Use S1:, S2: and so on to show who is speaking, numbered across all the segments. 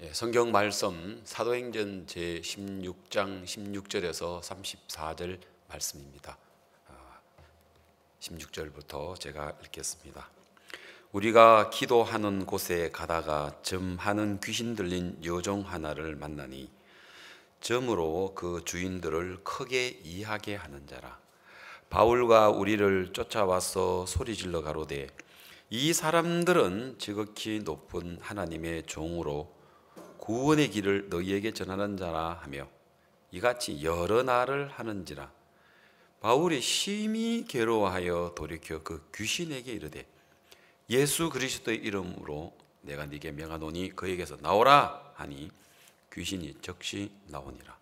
S1: 성경 말씀 사도행전 제16장 16절에서 34절 말씀입니다. 16절부터 제가 읽겠습니다. 우리가 기도하는 곳에 가다가 점하는 귀신 들린 여종 하나를 만나니 점으로 그 주인들을 크게 이하게 하는 자라. 바울과 우리를 쫓아와서 소리질러 가로되 이 사람들은 지극히 높은 하나님의 종으로 구원의 길을 너희에게 전하는 자라 하며 이같이 여러 날을 하는지라. 바울이 심히 괴로워하여 돌이켜 그 귀신에게 이르되 예수 그리스도의 이름으로 내가 네게 명하노니 그에게서 나오라 하니 귀신이 즉시 나오니라.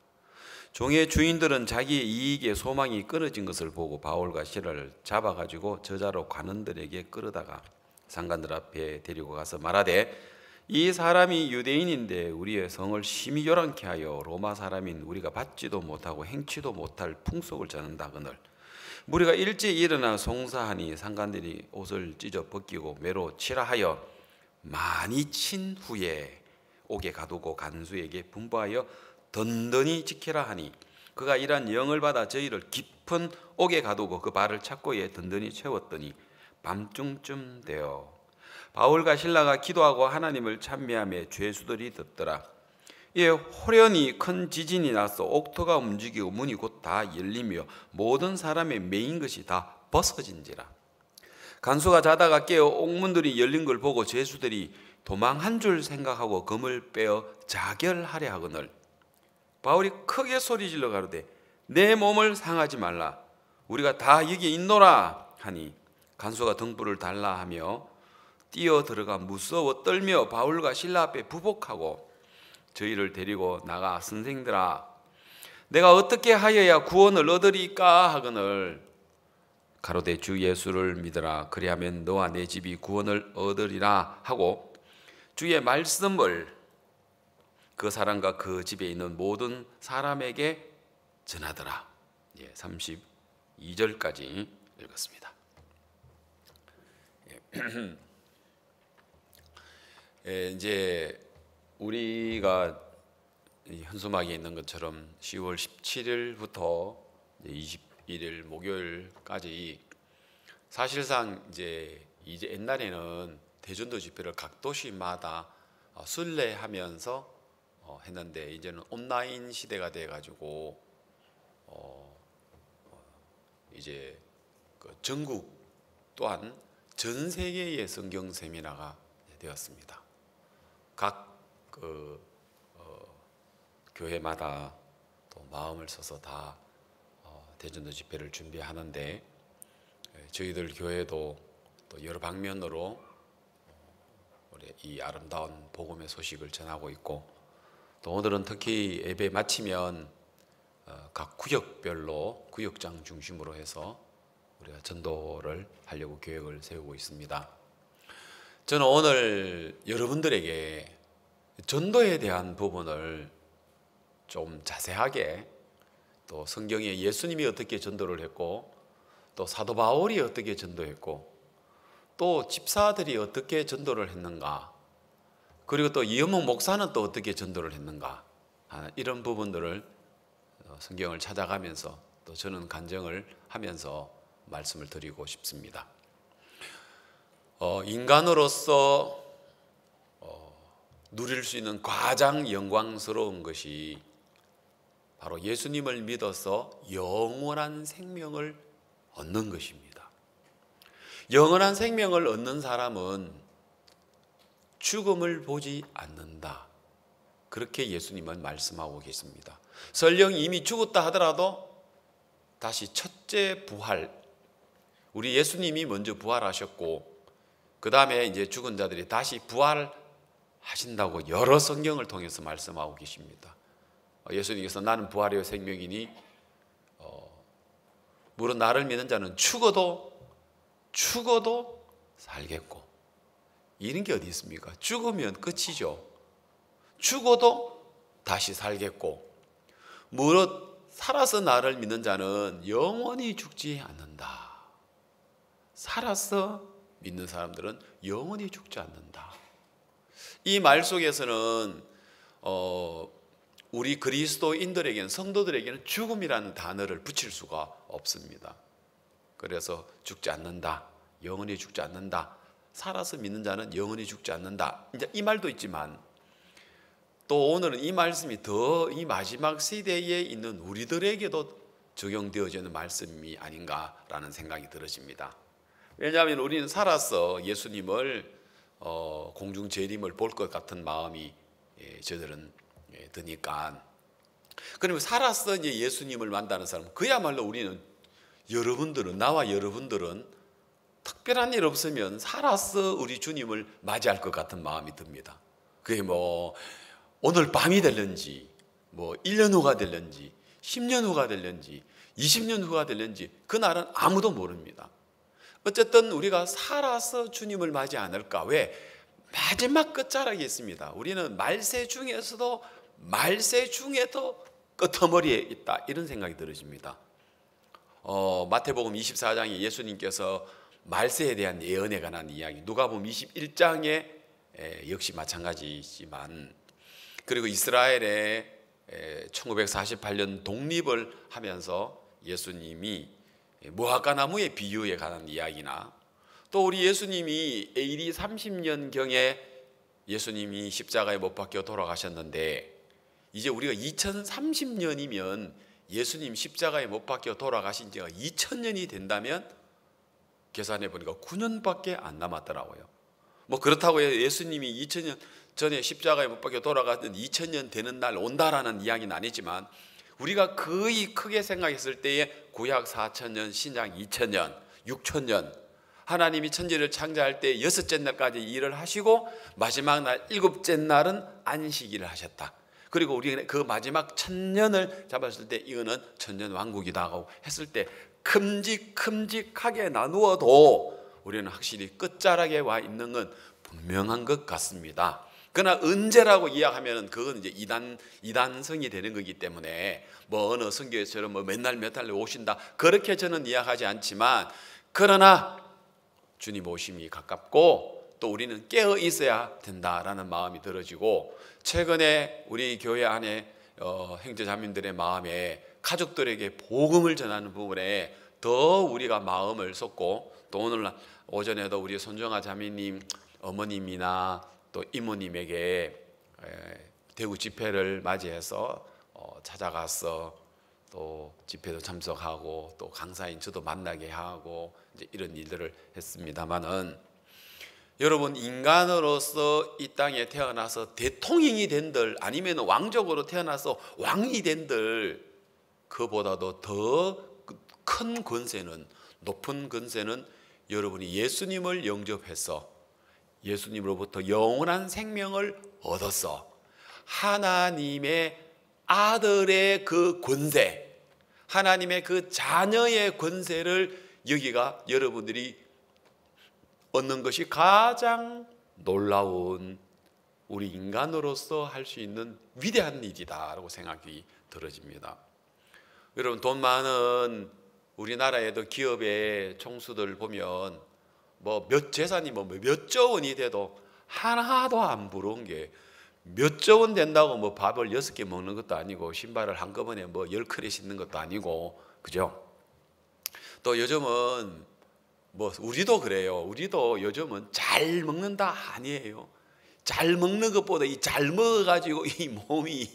S1: 종의 주인들은 자기의 이익에 소망이 끊어진 것을 보고 바울과 시라를 잡아가지고 저자로 관원들에게 끌어다가 상관들 앞에 데리고 가서 말하되 이 사람이 유대인인데 우리의 성을 심히 요란케 하여 로마 사람인 우리가 받지도 못하고 행치도 못할 풍속을 전한다거늘 우리가 일찍 일어나 송사하니 상관들이 옷을 찢어 벗기고 매로 치라 하여 많이 친 후에 옥에 가두고 간수에게 분부하여 든든히 지키라 하니 그가 이러한 영을 받아 저희를 깊은 옥에 가두고 그 발을 착고에 든든히 채웠더니 밤중쯤 되어 바울과 실라가 기도하고 하나님을 찬미하며 죄수들이 듣더라. 이에 호련히 큰 지진이 나서 옥토가 움직이고 문이 곧 다 열리며 모든 사람의 매인 것이 다 벗어진지라. 간수가 자다가 깨어 옥문들이 열린 걸 보고 죄수들이 도망한 줄 생각하고 금을 빼어 자결하려 하거늘 바울이 크게 소리질러 가로되 내 몸을 상하지 말라 우리가 다 여기 있노라 하니 간수가 등불을 달라 하며 뛰어 들어가 무서워 떨며 바울과 실라 앞에 부복하고 저희를 데리고 나가 선생들아 내가 어떻게 하여야 구원을 얻으리까 하거늘 가로되 주 예수를 믿으라 그리하면 너와 내 집이 구원을 얻으리라 하고 주의 말씀을 그 사람과 그 집에 있는 모든 사람에게 전하더라. 32절까지 읽었습니다. 이제 우리가 현수막에 있는 것처럼 10월 17일부터 21일 목요일까지 사실상 이제 옛날에는 대전도 집회를 각 도시마다 순례하면서 했는데 이제는 온라인 시대가 돼 가지고 이제 그 전국 또한 전 세계의 성경 세미나가 되었습니다. 각 교회마다 또 마음을 써서 다 대전도 집회를 준비하는데 저희들 교회도 또 여러 방면으로 우리 이 아름다운 복음의 소식을 전하고 있고 또 오늘은 특히 예배 마치면 각 구역별로 구역장 중심으로 해서 우리가 전도를 하려고 계획을 세우고 있습니다. 저는 오늘 여러분들에게 전도에 대한 부분을 좀 자세하게 또 성경에 예수님이 어떻게 전도를 했고 또 사도 바울이 어떻게 전도했고 또 집사들이 어떻게 전도를 했는가 그리고 또 이은목 목사는 또 어떻게 전도를 했는가 이런 부분들을 성경을 찾아가면서 또 저는 간증을 하면서 말씀을 드리고 싶습니다. 인간으로서 누릴 수 있는 가장 영광스러운 것이 바로 예수님을 믿어서 영원한 생명을 얻는 것입니다. 영원한 생명을 얻는 사람은 죽음을 보지 않는다. 그렇게 예수님은 말씀하고 계십니다. 설령 이미 죽었다 하더라도 다시 첫째 부활, 우리 예수님이 먼저 부활하셨고 그 다음에 이제 죽은 자들이 다시 부활하신다고 여러 성경을 통해서 말씀하고 계십니다. 예수님께서 나는 부활이요 생명이니 물론 나를 믿는 자는 죽어도 살겠고 이런 게 어디 있습니까? 죽으면 끝이죠. 죽어도 다시 살겠고 무릇 살아서 나를 믿는 자는 영원히 죽지 않는다. 살아서 믿는 사람들은 영원히 죽지 않는다. 이 말 속에서는 우리 그리스도인들에게는, 성도들에게는 죽음이라는 단어를 붙일 수가 없습니다. 그래서 죽지 않는다, 영원히 죽지 않는다, 살아서 믿는 자는 영원히 죽지 않는다, 이제 이 말도 있지만 또 오늘은 이 말씀이 더 이 마지막 시대에 있는 우리들에게도 적용되어지는 말씀이 아닌가라는 생각이 들어집니다. 왜냐하면 우리는 살아서 예수님을 공중 재림을 볼 것 같은 마음이 저들은 드니까, 그러면 살아서 이제 예수님을 만나는 사람, 그야말로 우리는, 여러분들은, 나와 여러분들은 특별한 일 없으면 살아서 우리 주님을 맞이할 것 같은 마음이 듭니다. 그게 뭐 오늘 밤이 될런지, 뭐 1년 후가 될런지, 10년 후가 될런지, 20년 후가 될런지 그날은 아무도 모릅니다. 어쨌든 우리가 살아서 주님을 맞이 않을까. 왜? 마지막 끝자락이 있습니다. 우리는 말세 중에서도 말세 중에도 끄트머리에 있다, 이런 생각이 들어집니다. 마태복음 24장에 예수님께서 말세에 대한 예언에 관한 이야기, 누가복음 21장에 역시 마찬가지지만, 그리고 이스라엘의 1948년 독립을 하면서 예수님이 무화과나무의 비유에 관한 이야기나, 또 우리 예수님이 AD 30년경에 예수님이 십자가에 못 박혀 돌아가셨는데, 이제 우리가 2030년이면 예수님 십자가에 못 박혀 돌아가신 지가 2000년이 된다면 계산해 보니까 9년밖에 안 남았더라고요. 뭐 그렇다고 예수님이 2000년 전에 십자가에 못 박혀 돌아갔던 2000년 되는 날 온다라는 이야기는 아니지만, 우리가 거의 크게 생각했을 때에 구약 4000년, 신약 2000년, 6000년, 하나님이 천지를 창조할 때 여섯째 날까지 일을 하시고 마지막 날 일곱째 날은 안식일을 하셨다. 그리고 우리가 그 마지막 1000년을 잡았을 때 이거는 천년왕국이다 하고 했을 때 큼직큼직하게 나누어도 우리는 확실히 끝자락에 와 있는 건 분명한 것 같습니다. 그러나 언제라고 이야기하면 그건 이제 이단성이 되는 거기 때문에, 뭐 어느 선교에처럼 뭐 맨날 몇 달에 오신다, 그렇게 저는 이야기하지 않지만, 그러나 주님 오심이 가깝고 또 우리는 깨어 있어야 된다라는 마음이 들어지고, 최근에 우리 교회 안에 형제자매들의 마음에 가족들에게 복음을 전하는 부분에 더 우리가 마음을 쏟고, 또 오늘 오전에도 우리 손정아 자매님 어머님이나 또 이모님에게 대구 집회를 맞이해서 찾아가서 또 집회도 참석하고 또 강사인 저도 만나게 하고 이제 이런 일들을 했습니다만은, 여러분, 인간으로서 이 땅에 태어나서 대통령이 된들, 아니면 왕족으로 태어나서 왕이 된들, 그보다도 더 큰 권세는, 높은 권세는 여러분이 예수님을 영접해서 예수님으로부터 영원한 생명을 얻어서 하나님의 아들의 그 권세, 하나님의 그 자녀의 권세를 여기가 여러분들이 얻는 것이 가장 놀라운, 우리 인간으로서 할 수 있는 위대한 일이다라고 생각이 들어집니다. 여러분, 돈 많은 우리나라에도 기업의 총수들 보면 뭐 몇 재산이 뭐 몇 조 원이 돼도 하나도 안 부러운 게, 몇 조 원 된다고 뭐 밥을 6개 먹는 것도 아니고 신발을 한꺼번에 뭐 10컬에 신는 것도 아니고, 그죠? 또 요즘은 뭐 우리도 그래요. 우리도 요즘은 잘 먹는다 아니에요. 잘 먹는 것보다 이 잘 먹어가지고 이 몸이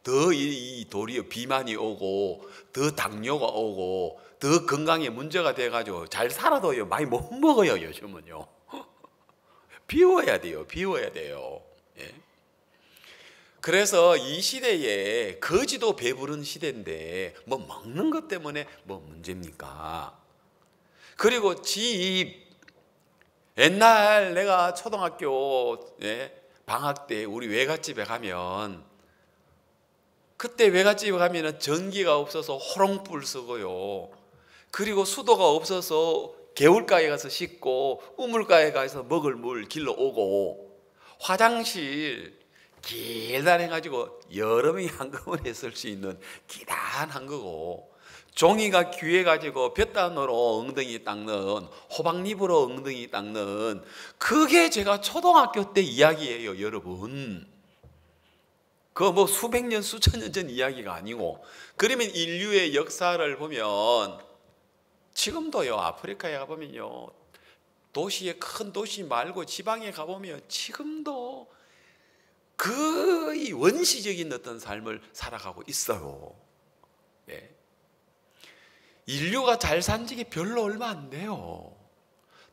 S1: 더 이 도리어 비만이 오고 더 당뇨가 오고 더 건강에 문제가 돼가지고 잘 살아도요 많이 못 먹어요. 요즘은요. 비워야 돼요. 비워야 돼요. 예? 그래서 이 시대에 거지도 배부른 시대인데 뭐 먹는 것 때문에 뭐 문제입니까? 그리고 집, 옛날 내가 초등학교 방학 때 우리 외갓집에 가면, 그때 외갓집에 가면 전기가 없어서 호롱불 쓰고요, 그리고 수도가 없어서 개울가에 가서 씻고 우물가에 가서 먹을 물 길러 오고, 화장실 길다해가지고 여름에 한꺼번에 쓸 수 있는 기단한 거고, 종이가 귀해가지고 볕단으로 엉덩이 닦는, 호박잎으로 엉덩이 닦는, 그게 제가 초등학교 때 이야기예요, 여러분. 그거 뭐 수백 년 수천 년 전 이야기가 아니고, 그러면 인류의 역사를 보면 지금도요, 아프리카에 가보면요, 도시에, 큰 도시 말고 지방에 가보면 지금도 거의 원시적인 어떤 삶을 살아가고 있어요. 예. 인류가 잘 산 지가 별로 얼마 안 돼요.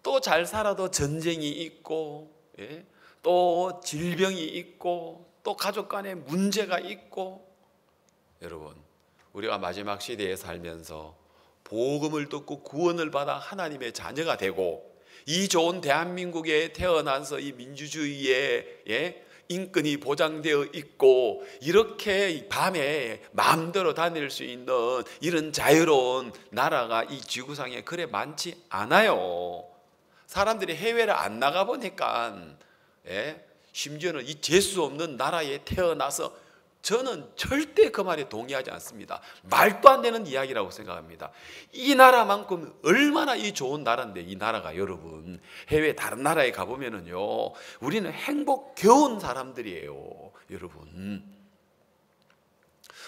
S1: 또 잘 살아도 전쟁이 있고, 예? 또 질병이 있고, 또 가족 간에 문제가 있고. 여러분, 우리가 마지막 시대에 살면서 복음을 듣고 구원을 받아 하나님의 자녀가 되고, 이 좋은 대한민국에 태어나서 이 민주주의에, 예? 인권이 보장되어 있고, 이렇게 밤에 마음대로 다닐 수 있는 이런 자유로운 나라가 이 지구상에 그래 많지 않아요. 사람들이 해외를 안 나가 보니까, 예? 심지어는 이 재수 없는 나라에 태어나서, 저는 절대 그 말에 동의하지 않습니다. 말도 안 되는 이야기라고 생각합니다. 이 나라만큼 얼마나 이 좋은 나라인데, 이 나라가 여러분, 해외 다른 나라에 가보면은요, 우리는 행복겨운 사람들이에요. 여러분,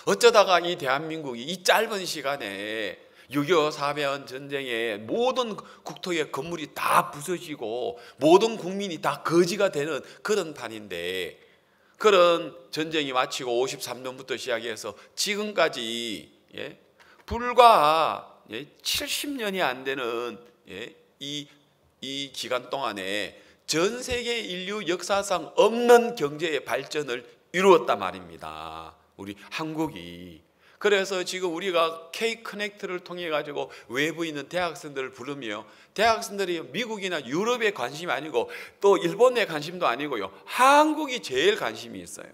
S1: 어쩌다가 이 대한민국이 이 짧은 시간에 6.25 사변 전쟁에 모든 국토의 건물이 다 부서지고 모든 국민이 다 거지가 되는 그런 판인데, 그런 전쟁이 마치고 53년부터 시작해서 지금까지, 예? 불과 70년이 안 되는, 예? 이 기간 동안에 전 세계 인류 역사상 없는 경제의 발전을 이루었단 말입니다. 우리 한국이. 그래서 지금 우리가 K-커넥트를 통해 가지고 외부에 있는 대학생들을 부르며, 대학생들이 미국이나 유럽에 관심이 아니고 또 일본에 관심도 아니고요, 한국이 제일 관심이 있어요.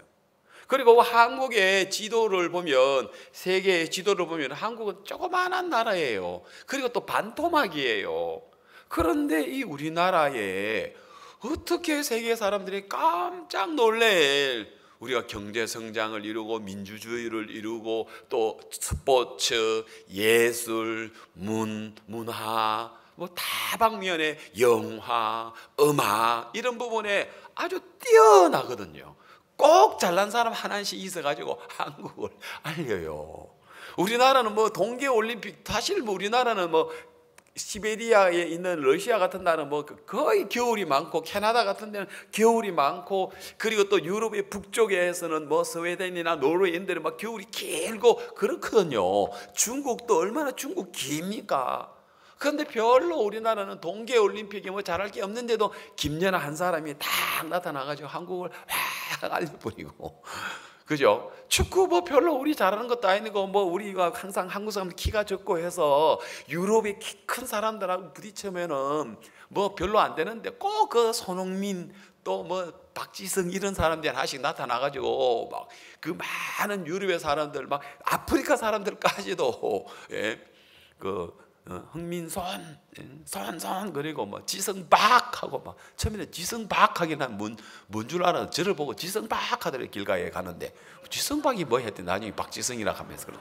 S1: 그리고 한국의 지도를 보면, 세계의 지도를 보면 한국은 조그마한 나라예요. 그리고 또 반토막이에요. 그런데 이 우리나라에 어떻게 세계 사람들이 깜짝 놀랄, 우리가 경제 성장을 이루고 민주주의를 이루고 또 스포츠, 예술, 문화, 뭐 다방면에 영화, 음악 이런 부분에 아주 뛰어나거든요. 꼭 잘난 사람 하나씩 있어가지고 한국을 알려요. 우리나라는 뭐 동계올림픽, 사실 뭐 우리나라는 뭐 시베리아에 있는 러시아 같은 나라는 뭐 거의 겨울이 많고, 캐나다 같은 데는 겨울이 많고, 그리고 또 유럽의 북쪽에서는 뭐 스웨덴이나 노르웨이 이런 데는 막 겨울이 길고 그렇거든요. 중국도 얼마나 중국 깁니까? 그런데 별로 우리나라는 동계올림픽에 뭐 잘할 게 없는데도 김연아 한 사람이 딱 나타나가지고 한국을 확 알려버리고, 그죠? 축구 뭐 별로 우리 잘하는 것도 아니고, 뭐 우리가 항상 한국 사람들 키가 적고 해서 유럽의 키 큰 사람들하고 부딪히면은 뭐 별로 안 되는데, 꼭 그 손흥민 또 뭐 박지성 이런 사람들이 하나씩 나타나가지고 막 그 많은 유럽의 사람들, 막 아프리카 사람들까지도, 예, 흥민손, 손, 그리고 뭐 지성박 하고, 막 처음에는 지성박 하긴 한 뭔 줄 알아. 저를 보고 지성박 하더래. 길가에 가는데 지성박이 뭐 했더니 나중에 박지성이라 하면서.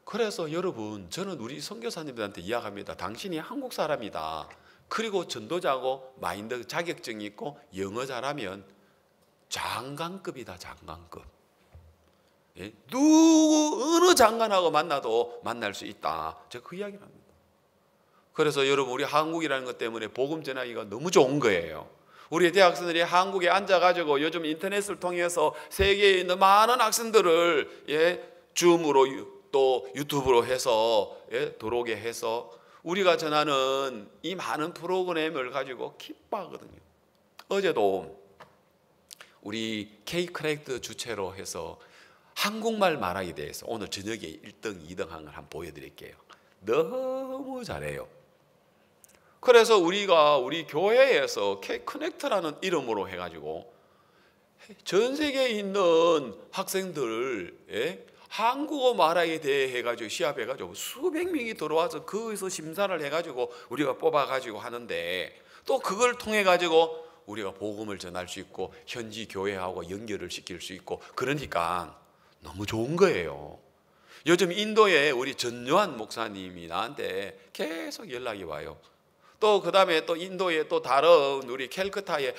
S1: 그래서 여러분, 저는 우리 선교사님들한테 이야기합니다. 당신이 한국 사람이다. 그리고 전도자고 마인드 자격증이 있고 영어 잘하면 장관급이다. 장관급. 예? 어느 장관하고 만나도 만날 수 있다. 제가 그 이야기를 합니다. 그래서 여러분, 우리 한국이라는 것 때문에 복음 전하기가 너무 좋은 거예요. 우리 대학생들이 한국에 앉아가지고 요즘 인터넷을 통해서 세계에 있는 많은 학생들을, 예, 줌으로 또 유튜브로 해서, 예, 들어오게 해서 우리가 전하는 이 많은 프로그램을 가지고 기뻐하거든요. 어제도 우리 K-커넥트 주최로 해서 한국말 말하기에 대해서 오늘 저녁에 1등, 2등 한 걸 한번 보여드릴게요. 너무 잘해요. 그래서 우리가 우리 교회에서 K-커넥트라는 이름으로 해가지고 전 세계에 있는 학생들을, 예? 한국어 말하기에 대해 해가지고 시합해가지고 수백 명이 들어와서 거기서 심사를 해가지고 우리가 뽑아가지고 하는데, 또 그걸 통해가지고 우리가 복음을 전할 수 있고 현지 교회하고 연결을 시킬 수 있고, 그러니까 너무 좋은 거예요. 요즘 인도에 우리 전요한 목사님이 나한테 계속 연락이 와요. 또 그다음에 또 인도의 또 다른 우리 캘커타의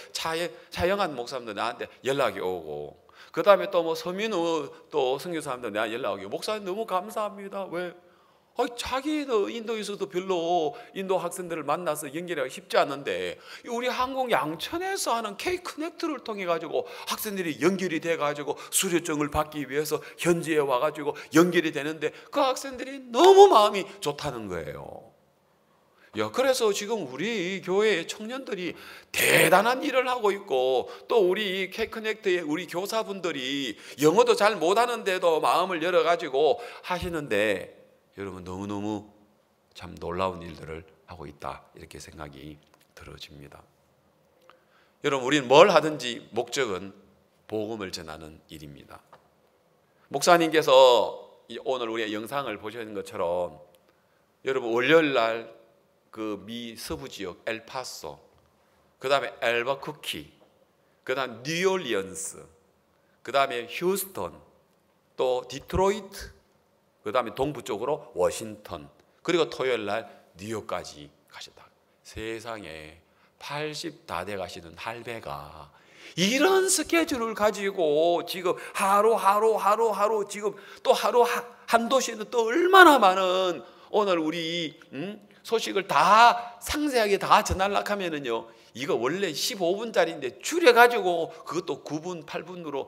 S1: 차영한 목사님도 나한테 연락이 오고, 그다음에 또 뭐 서민우 또 선교사님도 내가 연락이 오고, 목사님 너무 감사합니다. 왜? 자기도 인도에서도 별로 인도 학생들을 만나서 연결하기 쉽지 않은데 우리 한국 양천에서 하는 K-커넥트를 통해 가지고 학생들이 연결이 돼 가지고 수료증을 받기 위해서 현지에 와 가지고 연결이 되는데 그 학생들이 너무 마음이 좋다는 거예요. 그래서 지금 우리 교회의 청년들이 대단한 일을 하고 있고, 또 우리 K-커넥트의 우리 교사분들이 영어도 잘 못하는데도 마음을 열어가지고 하시는데, 여러분 너무너무 참 놀라운 일들을 하고 있다, 이렇게 생각이 들어집니다. 여러분, 우리는 뭘 하든지 목적은 복음을 전하는 일입니다. 목사님께서 오늘 우리 영상을 보시는 것처럼 여러분 월요일 날 그 미 서부 지역 엘파소, 그 다음에 엘버쿠키, 그 다음 뉴올리언스, 그 다음에 휴스턴, 또 디트로이트, 그 다음에 동부 쪽으로 워싱턴, 그리고 토요일 날 뉴욕까지 가셨다. 세상에 80 다 돼 가시는 할배가 이런 스케줄을 가지고 지금 하루 지금 또 하루 한 도시에는 또 얼마나 많은 오늘 우리 소식을 다 상세하게 다 전하려고 하면은요, 이거 원래 15분짜리인데 줄여가지고 그것도 9분, 8분으로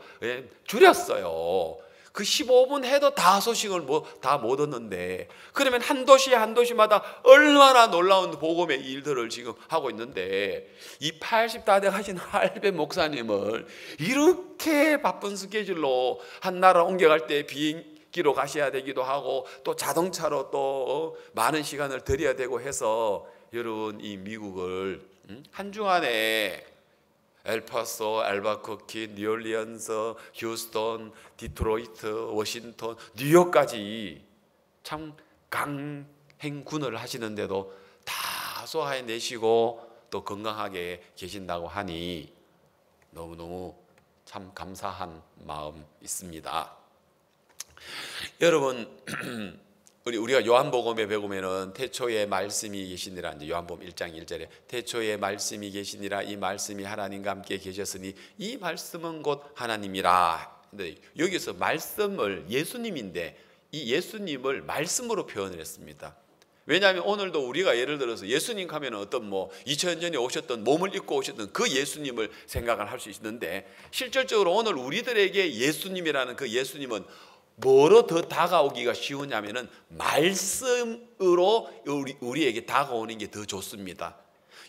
S1: 줄였어요. 그 15분 해도 다 소식을 다 못 얻는데, 그러면 한 도시 한 도시마다 얼마나 놀라운 복음의 일들을 지금 하고 있는데, 이 80 다 돼가신 할배 목사님을 이렇게 바쁜 스케줄로 한 나라 옮겨갈 때 비행기로 가셔야 되기도 하고 또 자동차로 또 많은 시간을 들여야 되고 해서, 여러분 이 미국을 한 주간에 엘파소, 엘바쿠키, 뉴올리언스, 휴스턴, 디트로이트, 워싱턴, 뉴욕까지 참 강행군을 하시는데도 다 소화해내시고 또 건강하게 계신다고 하니 너무너무 참 감사한 마음 있습니다. 여러분, 우리가 요한복음에 배우면은 태초에 말씀이 계시니라, 이제 요한복음 1장 1절에 태초에 말씀이 계시니라, 이 말씀이 하나님과 함께 계셨으니 이 말씀은 곧 하나님이라. 근데 여기서 말씀을 예수님인데 이 예수님을 말씀으로 표현을 했습니다. 왜냐하면 오늘도 우리가 예를 들어서 예수님 하면 어떤 2000년 전에 오셨던 몸을 입고 오셨던 그 예수님을 생각을 할 수 있는데, 실질적으로 오늘 우리들에게 예수님이라는 그 예수님은 뭐로 더 다가오기가 쉬우냐면은 말씀으로 우리에게 다가오는 게 더 좋습니다.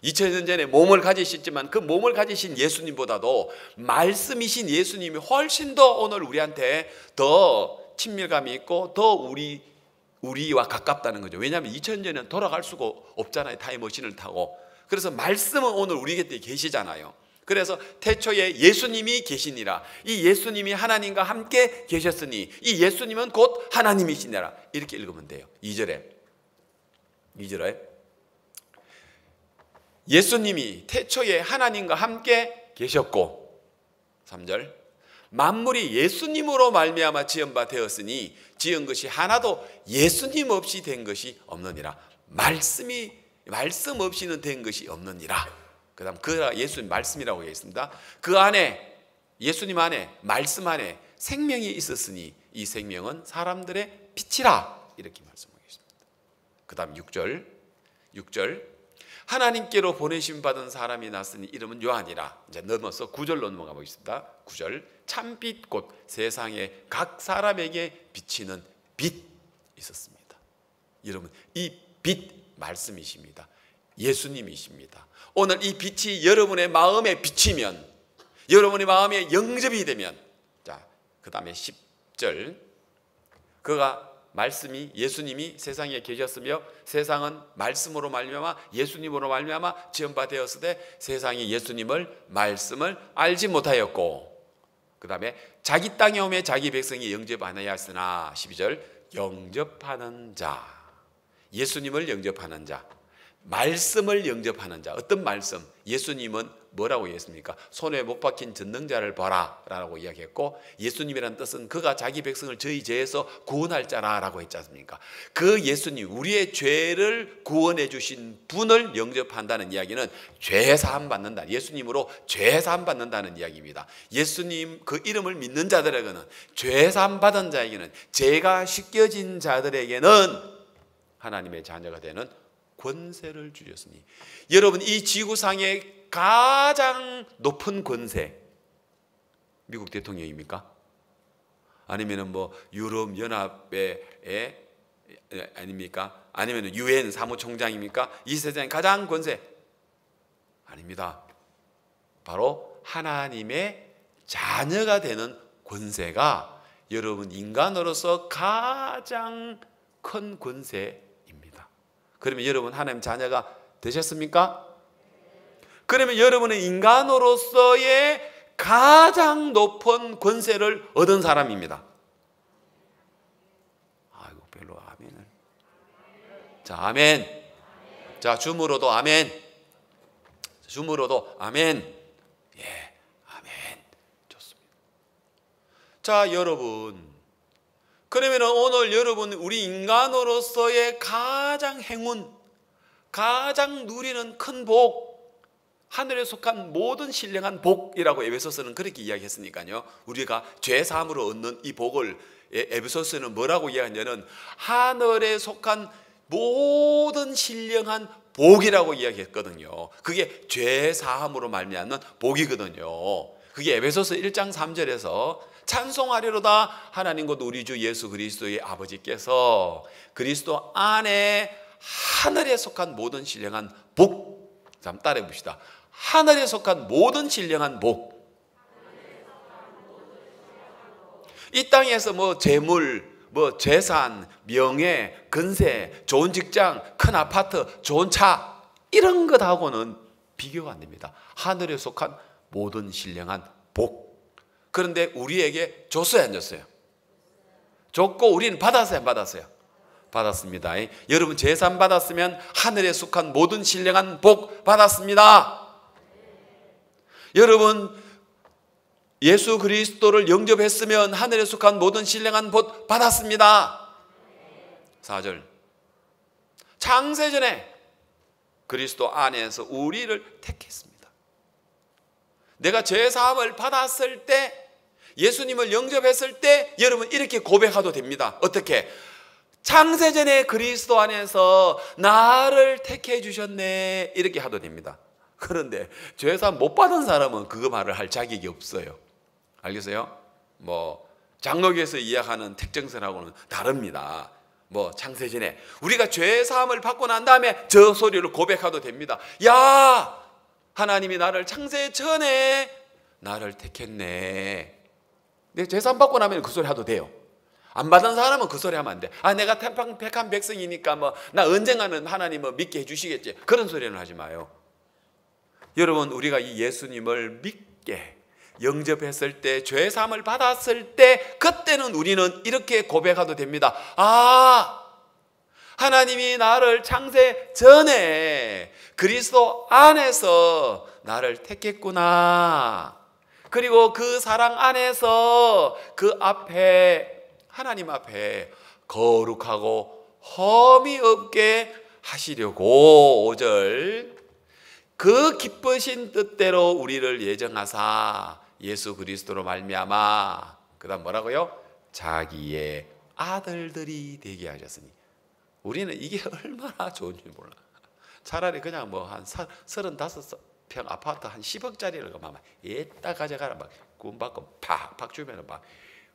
S1: 2000년 전에 몸을 가지셨지만 그 몸을 가지신 예수님보다도 말씀이신 예수님이 훨씬 더 오늘 우리한테 더 친밀감이 있고 더 우리와 가깝다는 거죠. 왜냐하면 2000년 전에는 돌아갈 수가 없잖아요. 타임머신을 타고. 그래서 말씀은 오늘 우리 곁에 계시잖아요. 그래서 태초에 예수님이 계시니라, 이 예수님이 하나님과 함께 계셨으니 이 예수님은 곧 하나님이시니라, 이렇게 읽으면 돼요. 2절에 예수님이 태초에 하나님과 함께 계셨고, 3절 만물이 예수님으로 말미암아 지은 바 되었으니 지은 것이 하나도 예수님 없이 된 것이 없느니라. 말씀 없이는 된 것이 없느니라. 그 다음 예수님 말씀이라고 했습니다. 그 안에, 예수님 안에, 말씀 안에 생명이 있었으니 이 생명은 사람들의 빛이라, 이렇게 말씀하고 있습니다. 그 다음 6절 하나님께로 보내심 받은 사람이 났으니 이름은 요한이라. 이제 넘어서 9절로 넘어가 보겠습니다. 9절 참빛 곧 세상에 각 사람에게 비치는 빛 있었습니다. 여러분 이 빛 말씀이십니다. 예수님이십니다. 오늘 이 빛이 여러분의 마음에 비치면, 여러분의 마음에 영접이 되면, 자, 그 다음에 10절 그가 말씀이 예수님이 세상에 계셨으며 세상은 말씀으로 말미암아 예수님으로 말미암아 지은 바 되었으되 세상이 예수님을 말씀을 알지 못하였고, 그 다음에 자기 땅에 오매 자기 백성이 영접하여야 했으나 12절 영접하는 자, 예수님을 영접하는 자, 말씀을 영접하는 자. 어떤 말씀? 예수님은 뭐라고 얘기했습니까? 손에 못 박힌 전능자를 봐라 라고 이야기했고, 예수님이라는 뜻은 그가 자기 백성을 저희 죄에서 구원할 자라 라고 했지 않습니까? 그 예수님, 우리의 죄를 구원해 주신 분을 영접한다는 이야기는 죄 사함 받는다, 예수님으로 죄 사함 받는다는 이야기입니다. 예수님 그 이름을 믿는 자들에게는, 죄 사함 받은 자에게는, 죄가 씻겨진 자들에게는 하나님의 자녀가 되는 권세를 주셨으니, 여러분 이 지구상의 가장 높은 권세, 미국 대통령입니까? 아니면은 뭐 유럽 연합의 아닙니까? 아니면은 UN 사무총장입니까? 이 세상의 가장 권세 아닙니다. 바로 하나님의 자녀가 되는 권세가 여러분 인간으로서 가장 큰 권세입니다. 그러면 여러분 하나님 자녀가 되셨습니까? 그러면 여러분은 인간으로서의 가장 높은 권세를 얻은 사람입니다. 아이고 별로 아멘을. 자, 아멘. 자, 줌으로도 아멘. 줌으로도 아멘. 예, 아멘. 좋습니다. 자, 여러분, 그러면 오늘 여러분 우리 인간으로서의 가장 행운, 가장 누리는 큰 복, 하늘에 속한 모든 신령한 복이라고 에베소서는 그렇게 이야기했으니까요. 우리가 죄 사함으로 얻는 이 복을 에베소서는 뭐라고 이야기하냐면 하늘에 속한 모든 신령한 복이라고 이야기했거든요. 그게 죄 사함으로 말미암는 복이거든요. 그게 에베소서 1장 3절에서 찬송하리로다 하나님 곧 우리 주 예수 그리스도의 아버지께서 그리스도 안에 하늘에 속한 모든 신령한 복, 한번 따라해 봅시다. 하늘에 속한 모든 신령한 복. 이 땅에서 뭐 재물, 뭐 재산, 명예, 근세, 좋은 직장, 큰 아파트, 좋은 차, 이런 것하고는 비교가 안 됩니다. 하늘에 속한 모든 신령한 복. 그런데 우리에게 줬어요, 안 줬어요? 줬고 우리는 받았어요, 안 받았어요? 받았습니다. 여러분 재산 받았으면 하늘에 속한 모든 신령한 복 받았습니다. 여러분 예수 그리스도를 영접했으면 하늘에 속한 모든 신령한 복 받았습니다. 4절, 창세전에 그리스도 안에서 우리를 택했습니다. 내가 죄사함을 받았을 때, 예수님을 영접했을 때 여러분 이렇게 고백해도 됩니다. 어떻게? 창세전에 그리스도 안에서 나를 택해 주셨네, 이렇게 해도 됩니다. 그런데 죄사함 못 받은 사람은 그거 말을 할 자격이 없어요. 알겠어요? 뭐 장로교에서 이야기하는 택정선하고는 다릅니다. 뭐 창세전에 우리가 죄사함을 받고 난 다음에 저 소리를 고백해도 됩니다. 야, 하나님이 나를 창세 전에 나를 택했네. 내가 죄사함 받고 나면 그 소리 해도 돼요. 안 받은 사람은 그 소리 하면 안 돼. 아, 내가 택한 백성이니까 뭐 나 언젠가는 하나님을 믿게 해주시겠지, 그런 소리는 하지 마요. 여러분 우리가 이 예수님을 믿게 영접했을 때, 죄사함을 받았을 때, 그때는 우리는 이렇게 고백해도 됩니다. 아, 하나님이 나를 창세 전에 그리스도 안에서 나를 택했구나. 그리고 그 사랑 안에서 그 앞에, 하나님 앞에 거룩하고 험이 없게 하시려고, 5절, 그 기쁘신 뜻대로 우리를 예정하사 예수 그리스도로 말미암아, 그 다음 뭐라고요? 자기의 아들들이 되게 하셨으니. 우리는 이게 얼마나 좋은지 몰라. 차라리 그냥 뭐 한 35평 아파트 한 10억짜리를 막 에따 가져가라 막 구원받고 팍팍 주면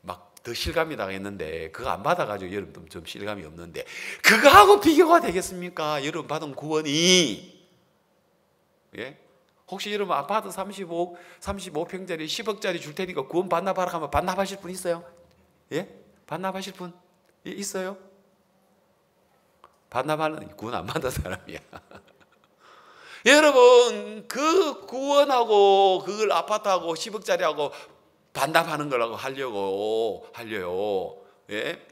S1: 막 더 실감이 나겠는데, 그거 안 받아가지고 여러분 좀 실감이 없는데, 그거하고 비교가 되겠습니까? 여러분 받은 구원이. 예? 혹시 여러분 아파트 35평짜리 10억짜리 줄 테니까 구원 반납하라 하면 반납하실 분 있어요? 예? 반납하실 분 있어요? 반납하는, 구원 안 받은 사람이야. 여러분 그 구원하고 그걸 아파트하고 10억짜리하고 반납하는 거라고 하려요. 예?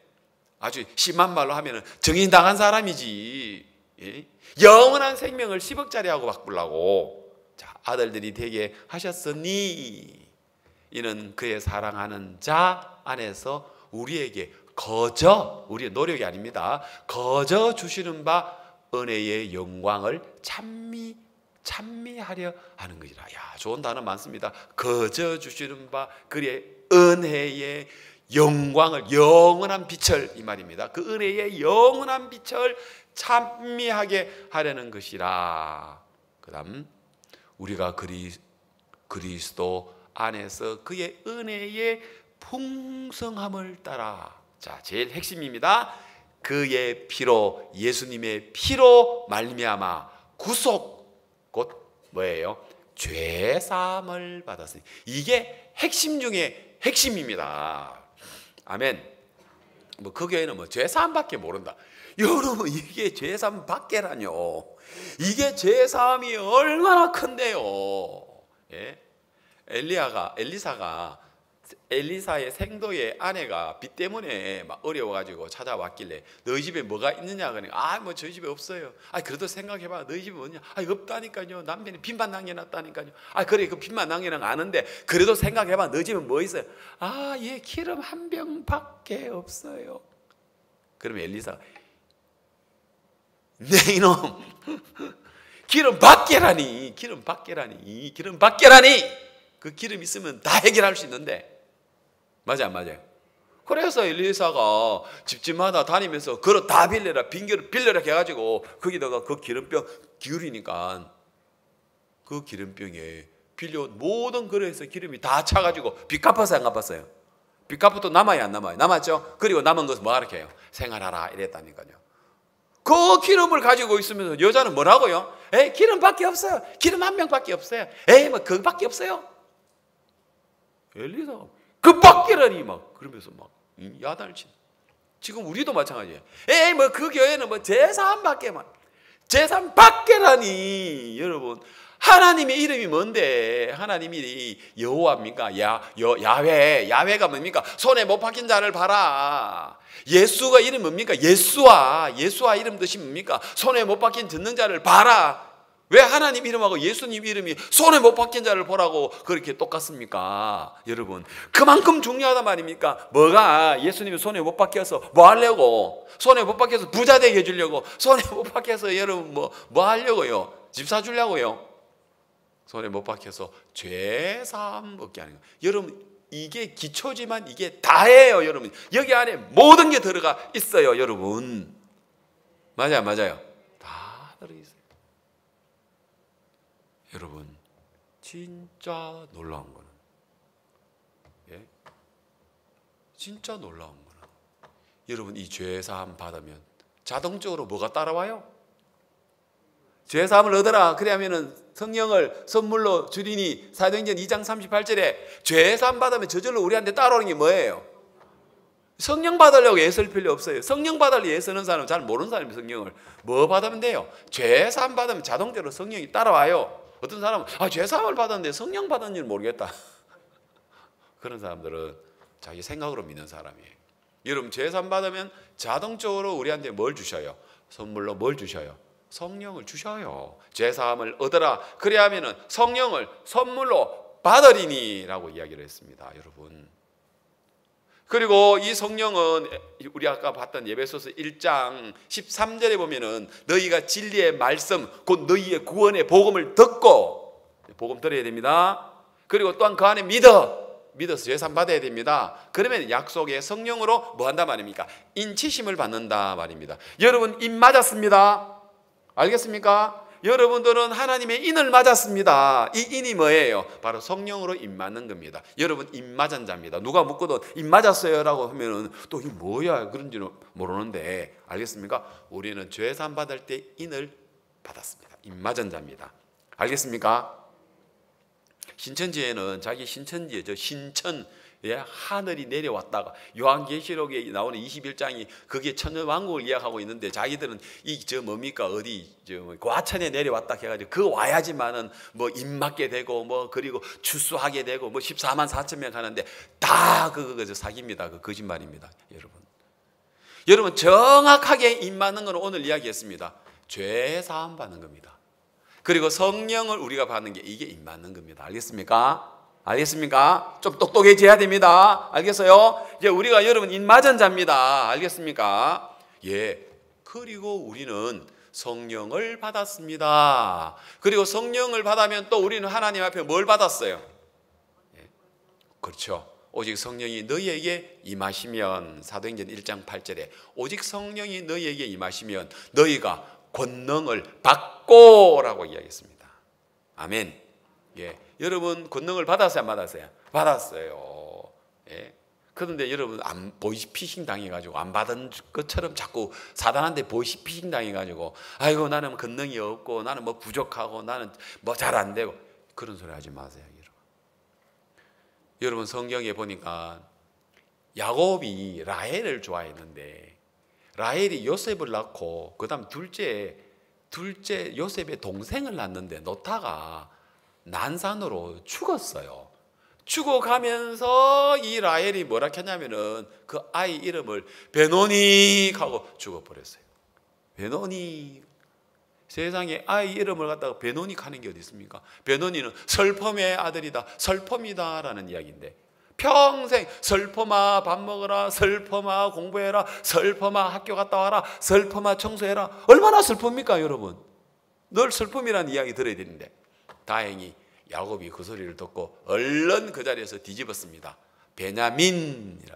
S1: 아주 심한 말로 하면은 정인당한 사람이지. 예? 영원한 생명을 10억짜리하고 바꾸려고. 자, 아들들이 되게 하셨으니 이는 그의 사랑하는 자 안에서 우리에게 거저, 우리의 노력이 아닙니다, 거저 주시는 바 은혜의 영광을 찬미하려 하는 것이라. 야, 좋은 단어 많습니다. 거저 주시는 바 그의 은혜의 영광을, 영원한 빛을, 이 말입니다. 그 은혜의 영원한 빛을 찬미하게 하려는 것이라. 그 다음 우리가 그리스도 안에서 그의 은혜의 풍성함을 따라. 자, 제일 핵심입니다. 그의 피로, 예수님의 피로 말미암아 구속, 곧 뭐예요? 죄 사함을 받았으니. 이게 핵심 중에 핵심입니다. 아멘. 뭐 그 교회는 뭐 죄 사함밖에 모른다. 여러분, 이게 죄 사함 밖에라뇨. 이게 죄 사함이 얼마나 큰데요. 예? 엘리사의 생도의 아내가 빚 때문에 막 어려워가지고 찾아왔길래 너희 집에 뭐가 있느냐 그러니까 뭐 저희 집에 없어요. 그래도 생각해봐, 너희 집에 뭐냐? 없다니까요. 남편이 빚만 남겨놨다니까요. 그래, 그 빚만 남겨놓은 거 아는데 그래도 생각해봐, 너희 집에 뭐 있어요? 예, 기름 한 병밖에 없어요. 그러면 엘리사가 네 이놈, 기름 밖에라니, 그 기름 있으면 다 해결할 수 있는데. 맞아 안 맞아요? 그래서 엘리사가 집집마다 다니면서 그릇 다 빌려라, 빈 빌려라 해가지고 거기다가 그 기름병 기울이니까 그 기름병에 빌려온 모든 그릇에서 기름이 다 차가지고 빚 갚았어요, 안 갚았어요? 빚 갚아도 남아요, 안 남아요? 남았죠? 그리고 남은 것은 뭐 하라고 해요? 생활하라 이랬다니까요. 그 기름을 가지고 있으면서 여자는 뭐라고요? 기름밖에 없어요. 기름 한 병밖에 없어요. 뭐 그거밖에 없어요. 엘리사가 그 밖이라니 막 그러면서 막 야단을 친. 지금 우리도 마찬가지예요. 뭐 그 교회는 뭐 제삼 밖에라니. 여러분, 하나님의 이름이 뭔데? 하나님이 여호와입니까? 야훼가 뭡니까? 손에 못 박힌 자를 봐라. 예수가 이름 뭡니까? 예수와 이름 뜻이 뭡니까? 손에 못 박힌 듣는 자를 봐라. 왜 하나님 이름하고 예수님 이름이 손에 못 박힌 자를 보라고 그렇게 똑같습니까? 여러분, 그만큼 중요하단 말입니까? 뭐가? 예수님이 손에 못 박혀서 뭐 하려고? 손에 못 박혀서 부자 되게 해주려고? 손에 못 박혀서 여러분 뭐 하려고요? 집 사주려고요? 손에 못 박혀서 죄 사함 얻게 하는 거예요. 여러분, 이게 기초지만 이게 다예요. 여러분, 여기 안에 모든 게 들어가 있어요. 여러분, 맞아요, 다 들어있어요. 여러분, 진짜 놀라운 거는, 진짜 놀라운 거는, 여러분, 이 죄사함 받으면 자동적으로 뭐가 따라와요? 죄사함을 얻어라. 그래야면은 성령을 선물로 주리니. 사도행전 2장 38절에 죄사함 받으면 저절로 우리한테 따라오는 게 뭐예요? 성령 받으려고 애쓸 필요 없어요. 성령 받으려고 애쓰는 사람은 잘 모르는 사람이 성령을 뭐 받으면 돼요? 죄사함 받으면 자동적으로 성령이 따라와요. 어떤 사람은 죄사함을 받았는데 성령 받았는지는 모르겠다. 그런 사람들은 자기 생각으로 믿는 사람이에요. 여러분, 죄사함 받으면 자동적으로 우리한테 뭘 주셔요? 선물로 뭘 주셔요? 성령을 주셔요. 죄사함을 얻어라. 그래야 하면은 성령을 선물로 받으리니 라고 이야기를 했습니다. 여러분, 그리고 이 성령은 우리 아까 봤던 에베소서 1장 13절에 보면은 너희가 진리의 말씀 곧 너희의 구원의 복음을 듣고, 복음 들어야 됩니다. 그리고 또한 그 안에 믿어서 죄사함 받아야 됩니다. 그러면 약속의 성령으로 뭐 한다 말입니까? 인치심을 받는다 말입니다. 여러분, 인 맞았습니다. 알겠습니까? 여러분들은 하나님의 인을 맞았습니다. 이 인이 뭐예요? 바로 성령으로 인 맞는 겁니다. 여러분, 인 맞은 자입니다. 누가 묻고도 인 맞았어요 라고 하면은 또 이게 뭐야 그런지는 모르는데, 알겠습니까? 우리는 죄사함 받을 때 인을 받았습니다. 인 맞은 자입니다. 알겠습니까? 신천지에는 자기 신천지에 하늘이 내려왔다가 요한계시록에 나오는 21장이 그게 천년왕국을 이야기하고 있는데, 자기들은 과천에 내려왔다 해가지고 그 와야지만은 뭐 입맞게 되고 뭐 그리고 추수하게 되고 뭐 14만 4천 명 하는데 다 그거 사기입니다. 그 거짓말입니다. 여러분 정확하게 입맞는 건 오늘 이야기했습니다. 죄 사함 받는 겁니다. 그리고 성령을 우리가 받는 게 이게 입 맞는 겁니다. 알겠습니까? 알겠습니까? 좀 똑똑해져야 됩니다. 알겠어요? 이제 우리가 여러분 입 맞은 자입니다. 알겠습니까? 예. 그리고 우리는 성령을 받았습니다. 그리고 성령을 받으면 또 우리는 하나님 앞에 뭘 받았어요? 예. 그렇죠. 오직 성령이 너희에게 임하시면, 사도행전 1장 8절에 오직 성령이 너희에게 임하시면 너희가 권능을 받고라고 이야기했습니다. 아멘. 예. 여러분 권능을 받았어요, 안 받았어요? 받았어요. 예. 그런데 여러분 보이스피싱 당해가지고 안 받은 것처럼 자꾸 사단한테 보이스피싱 당해가지고 아이고 나는 권능이 없고 나는 뭐 부족하고 나는 뭐 잘 안 되고 그런 소리 하지 마세요. 여러분 성경에 보니까 야곱이 라헬을 좋아했는데 라헬이 요셉을 낳고 그 다음 둘째 요셉의 동생을 낳는데 놓다가 난산으로 죽었어요. 죽어가면서 이 라헬이 뭐라 했냐면은 그 아이 이름을 베노니 하고 죽어버렸어요. 베노니. 세상에 아이 이름을 갖다가 베노닉 하는 게 어디 있습니까? 베노니는 설펌의 아들이다, 설펌이다 라는 이야기인데 평생 설펌아 밥 먹어라, 설펌아 공부해라, 설펌아 학교 갔다 와라, 설펌아 청소해라. 얼마나 슬픕니까 여러분? 늘 슬픔이라는 이야기 들어야 되는데 다행히 야곱이 그 소리를 듣고 얼른 그 자리에서 뒤집었습니다. 베냐민이라.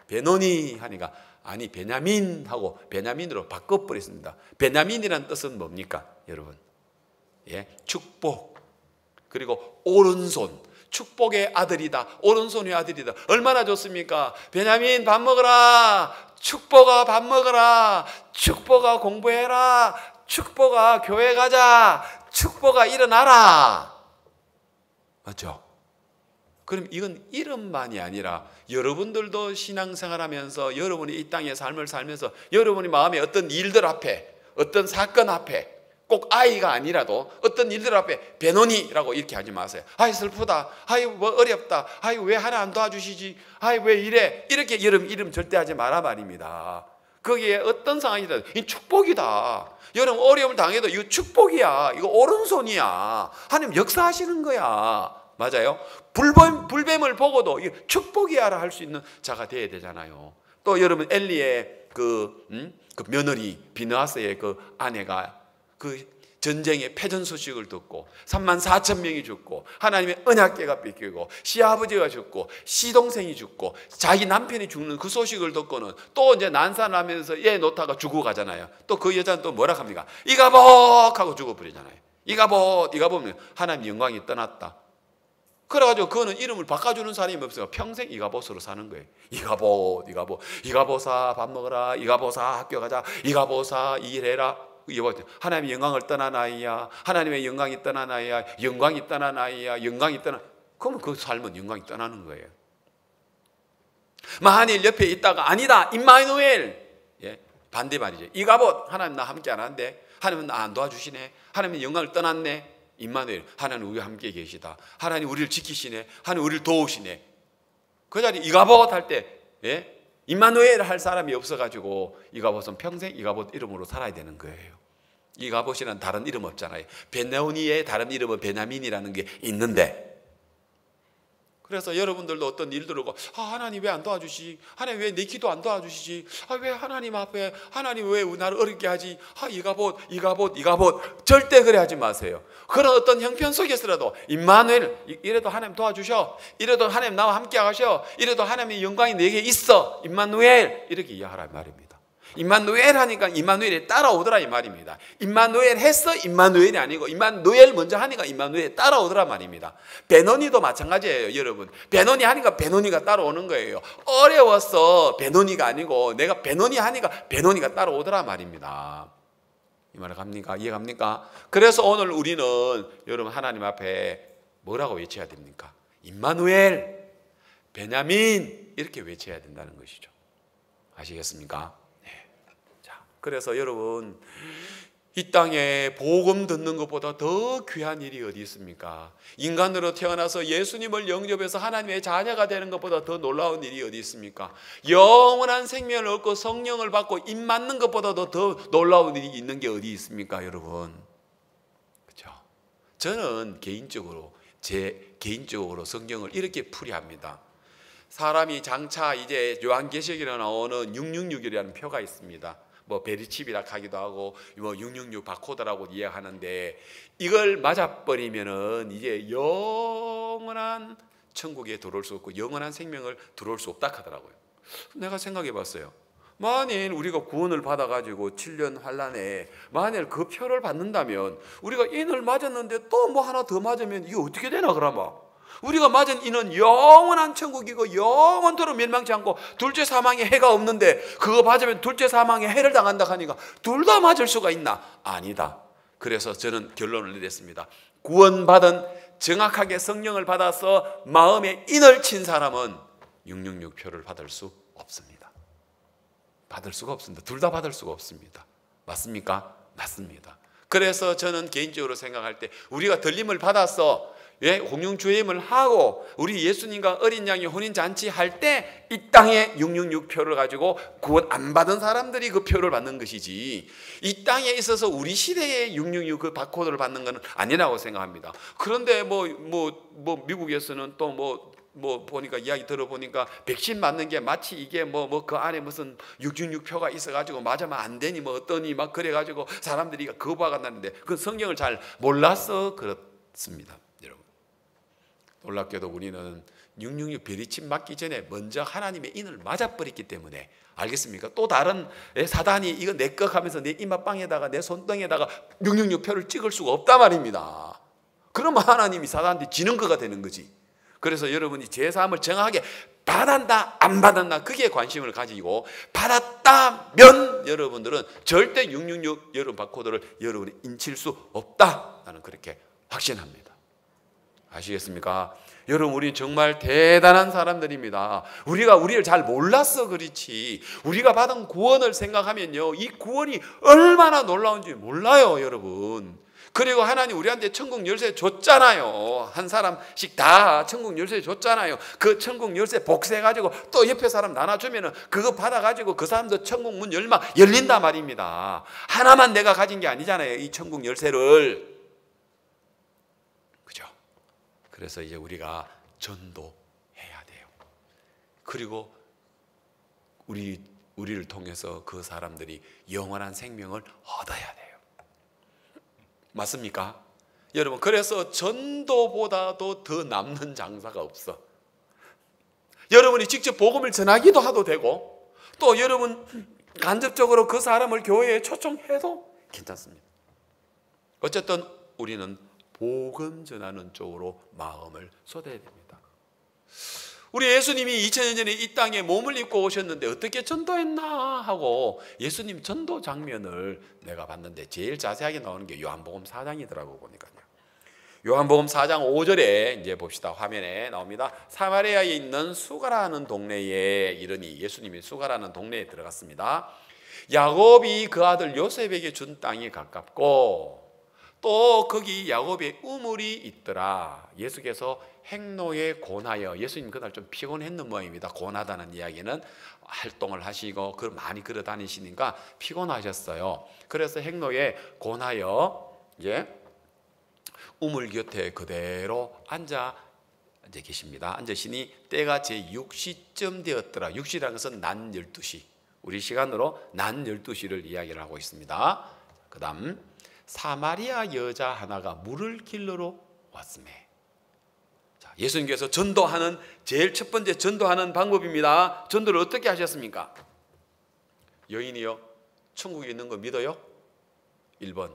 S1: 베노니 하니까 아니 베냐민 하고 베냐민으로 바꿔버렸습니다. 베냐민이란 뜻은 뭡니까 여러분? 예, 축복. 그리고 오른손. 축복의 아들이다, 오른손의 아들이다. 얼마나 좋습니까? 베냐민 밥 먹어라, 축복아 밥 먹어라, 축복아 공부해라, 축복아 교회 가자, 축복아 일어나라. 맞죠? 그럼 이건 이름만이 아니라 여러분들도 신앙생활하면서 여러분이 이 땅의 삶을 살면서 여러분이 마음에 어떤 일들 앞에, 어떤 사건 앞에, 꼭 아이가 아니라도 어떤 일들 앞에 베노니라고 이렇게 하지 마세요. 아이 슬프다, 아이 뭐 어렵다, 아이 왜 하나 안 도와주시지, 아이 왜 이래, 이렇게 이름 절대 하지 마라 말입니다. 거기에 어떤 상황이든 이 축복이다. 여러분 어려움을 당해도 이거 축복이야, 이거 오른손이야. 하나님 역사하시는 거야. 맞아요? 불뱀을 보고도 축복이야라 할 수 있는 자가 되어야 되잖아요. 또 여러분 엘리의 그 며느리 비느하스의 그 아내가 그 전쟁의 패전 소식을 듣고 34,000명이 죽고 하나님의 언약궤가 뺏기고 시아버지가 죽고 시동생이 죽고 자기 남편이 죽는 그 소식을 듣고는 또 이제 난산하면서 얘 놓다가 죽어 가잖아요. 또 그 여자는 또 뭐라 합니까? 이가봇 하고 죽어버리잖아요. 이가봇은 하나님 영광이 떠났다. 그래가지고 그거는 이름을 바꿔주는 사람이 없어요. 평생 이가봇으로 사는 거예요. 이가봇아 밥 먹어라, 이가봇아 학교 가자, 이가봇아 일해라. 하나님의 영광을 떠난 아이야, 하나님의 영광이 떠난 아이야, 영광이 떠난 아이야, 영광이 떠난. 그러면 그 삶은 영광이 떠나는 거예요. 만일 옆에 있다가 아니다 임마누엘, 예, 반대 말이죠. 이가봇 하나님 나 함께 안 하는데 하나님은 나 안 도와주시네, 하나님의 영광을 떠났네. 임마누엘 하나님 우리와 함께 계시다, 하나님 우리를 지키시네, 하나님 우리를 도우시네. 그 자리 이가봇 할 때 예? 임마누엘 할 사람이 없어가지고 이가봇은 평생 이가봇 이름으로 살아야 되는 거예요. 이가봇이라는 다른 이름 없잖아요. 베냐민의 다른 이름은 베냐민이라는 게 있는데, 그래서 여러분들도 어떤 일들을 하고 하나님 왜 안 도와주시지, 하나님 왜 내 기도 안 도와주시지, 왜 하나님 앞에 하나님 왜 나를 어렵게 하지, 이가봇 절대 그래 하지 마세요. 그런 어떤 형편 속에서라도 임마누엘, 이래도 하나님 도와주셔, 이래도 하나님 나와 함께 하셔, 이래도 하나님의 영광이 내게 있어, 임마누엘 이렇게 이해하라 말입니다. 임마누엘 하니까 임마누엘이 따라오더라 이 말입니다. 임마누엘 했어 임마누엘이 아니고 임마누엘 먼저 하니까 임마누엘이 따라오더라 말입니다. 베노니도 마찬가지예요 여러분. 베노니 하니까 베노니가 따라오는 거예요. 어려웠어 베노니가 아니고 내가 베노니 하니까 베노니가 따라오더라 말입니다. 이 말 갑니까? 이해갑니까? 그래서 오늘 우리는 여러분 하나님 앞에 뭐라고 외쳐야 됩니까? 임마누엘, 베냐민 이렇게 외쳐야 된다는 것이죠. 아시겠습니까? 그래서 여러분 이 땅에 복음 듣는 것보다 더 귀한 일이 어디 있습니까? 인간으로 태어나서 예수님을 영접해서 하나님의 자녀가 되는 것보다 더 놀라운 일이 어디 있습니까? 영원한 생명을 얻고 성령을 받고 입 맞는 것보다도 더 놀라운 일이 있는 게 어디 있습니까 여러분? 그렇죠? 저는 제 개인적으로 성경을 이렇게 풀이합니다. 사람이 장차 이제 요한계시록에 나오는 666이라는 표가 있습니다. 뭐 베리칩이라 하기도 하고 뭐 666 바코드라고 이해하는데, 이걸 맞아버리면은 이제 영원한 천국에 들어올 수 없고 영원한 생명을 들어올 수 없다 하더라고요. 내가 생각해 봤어요. 만일 우리가 구원을 받아가지고 7년 환란에 만일 그 표를 받는다면, 우리가 인을 맞았는데 또 뭐 하나 더 맞으면 이게 어떻게 되나 그러면? 우리가 맞은 인은 영원한 천국이고 영원토록 멸망치 않고 둘째 사망의 해가 없는데, 그거 맞으면 둘째 사망의 해를 당한다 하니까 둘 다 맞을 수가 있나? 아니다. 그래서 저는 결론을 내렸습니다. 구원받은, 정확하게 성령을 받아서 마음에 인을 친 사람은 666표를 받을 수 없습니다. 받을 수가 없습니다. 둘 다 받을 수가 없습니다. 맞습니까? 맞습니다. 그래서 저는 개인적으로 생각할 때, 우리가 들림을 받아서 공영주임을 하고 우리 예수님과 어린 양의 혼인잔치 할 때 이 땅에 666표를 가지고 구원 안 받은 사람들이 그 표를 받는 것이지, 이 땅에 있어서 우리 시대에 666 그 바코드를 받는 것은 아니라고 생각합니다. 그런데 미국에서는 또 보니까 이야기 들어보니까 백신 맞는 게 마치 이게 그 안에 무슨 666표가 있어가지고 맞으면 안 되니 어떠니 막 그래가지고 사람들이 거부가 났는데, 그 성경을 잘 몰라서 그렇습니다. 여러분, 놀랍게도 우리는 666 베리칩 맞기 전에 먼저 하나님의 인을 맞아버렸기 때문에, 알겠습니까? 또 다른 사단이 이거 내 거 하면서 내 이마빵에다가 내 손등에다가 666표를 찍을 수가 없단 말입니다. 그러면 하나님이 사단한테 지는 거가 되는 거지. 그래서 여러분이 제사함을 정확하게 받았나 안 받았나, 그게 관심을 가지고 받았다면 여러분들은 절대 666 여러분 바코드를 여러분이 인칠 수 없다, 나는 그렇게 확신합니다. 아시겠습니까? 여러분, 우리 정말 대단한 사람들입니다. 우리가 우리를 잘 몰라서 그렇지, 우리가 받은 구원을 생각하면요, 이 구원이 얼마나 놀라운지 몰라요, 여러분. 그리고 하나님 우리한테 천국 열쇠 줬잖아요. 한 사람씩 다 천국 열쇠 줬잖아요. 그 천국 열쇠 복사해가지고 또 옆에 사람 나눠주면은 그거 받아가지고 그 사람도 천국 문 열린단 말입니다. 하나만 내가 가진 게 아니잖아요, 이 천국 열쇠를. 그죠? 그래서 이제 우리가 전도해야 돼요. 그리고 우리를 통해서 그 사람들이 영원한 생명을 얻어야 돼요. 맞습니까? 여러분, 그래서 전도보다도 더 남는 장사가 없어. 여러분이 직접 복음을 전하기도 하도 되고, 또 여러분 간접적으로 그 사람을 교회에 초청해도 괜찮습니다. 어쨌든 우리는 복음 전하는 쪽으로 마음을 쏟아야 됩니다. 우리 예수님이 2000년 전에 이 땅에 몸을 입고 오셨는데 어떻게 전도했나 하고 예수님 전도 장면을 내가 봤는데, 제일 자세하게 나오는 게 요한복음 4장이더라고 보니까요. 요한복음 4장 5절에 이제 봅시다. 화면에 나옵니다. 사마리아에 있는 수가라는 동네에 이르니, 예수님이 수가라는 동네에 들어갔습니다. 야곱이 그 아들 요셉에게 준 땅이 가깝고, 또 거기 야곱의 우물이 있더라. 예수께서 행로에 고나여, 예수님 그날 좀 피곤했는 모양입니다. 고나다는 이야기는 활동을 하시고 많이 걸어 다니시니까 피곤하셨어요. 그래서 행로에 고나여 우물 곁에 그대로 앉아 계십니다. 앉으시니 때가 제 6시쯤 되었더라. 6시라는 것은 낮 12시, 우리 시간으로 낮 12시를 이야기를 하고 있습니다. 그 다음 사마리아 여자 하나가 물을 길러러 왔음에, 예수님께서 전도하는 제일 첫 번째 전도하는 방법입니다. 전도를 어떻게 하셨습니까? 여인이요, 천국에 있는 거 믿어요? 1번.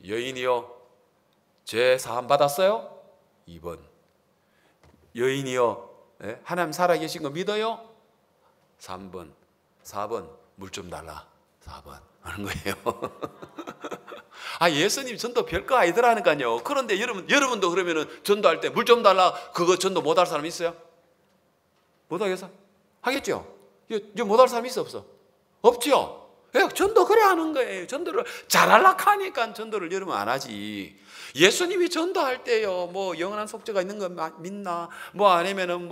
S1: 여인이요, 죄 사함 받았어요? 2번. 여인이요, 하나님 살아계신 거 믿어요? 3번. 4번. 물 좀 달라. 4번 하는 거예요. 예수님 전도 별거 아니더라니까요. 그런데 여러분도 그러면은 전도할 때 물 좀 달라, 그거 전도 못할 사람 있어요? 못하겠어? 하겠죠? 이거 못할 사람 있어 없어? 없죠? 전도 그래 하는 거예요. 전도를 잘하려고 하니까 전도를 여러분 안 하지. 예수님이 전도할 때요, 영원한 속죄가 있는 거 믿나? 아니면은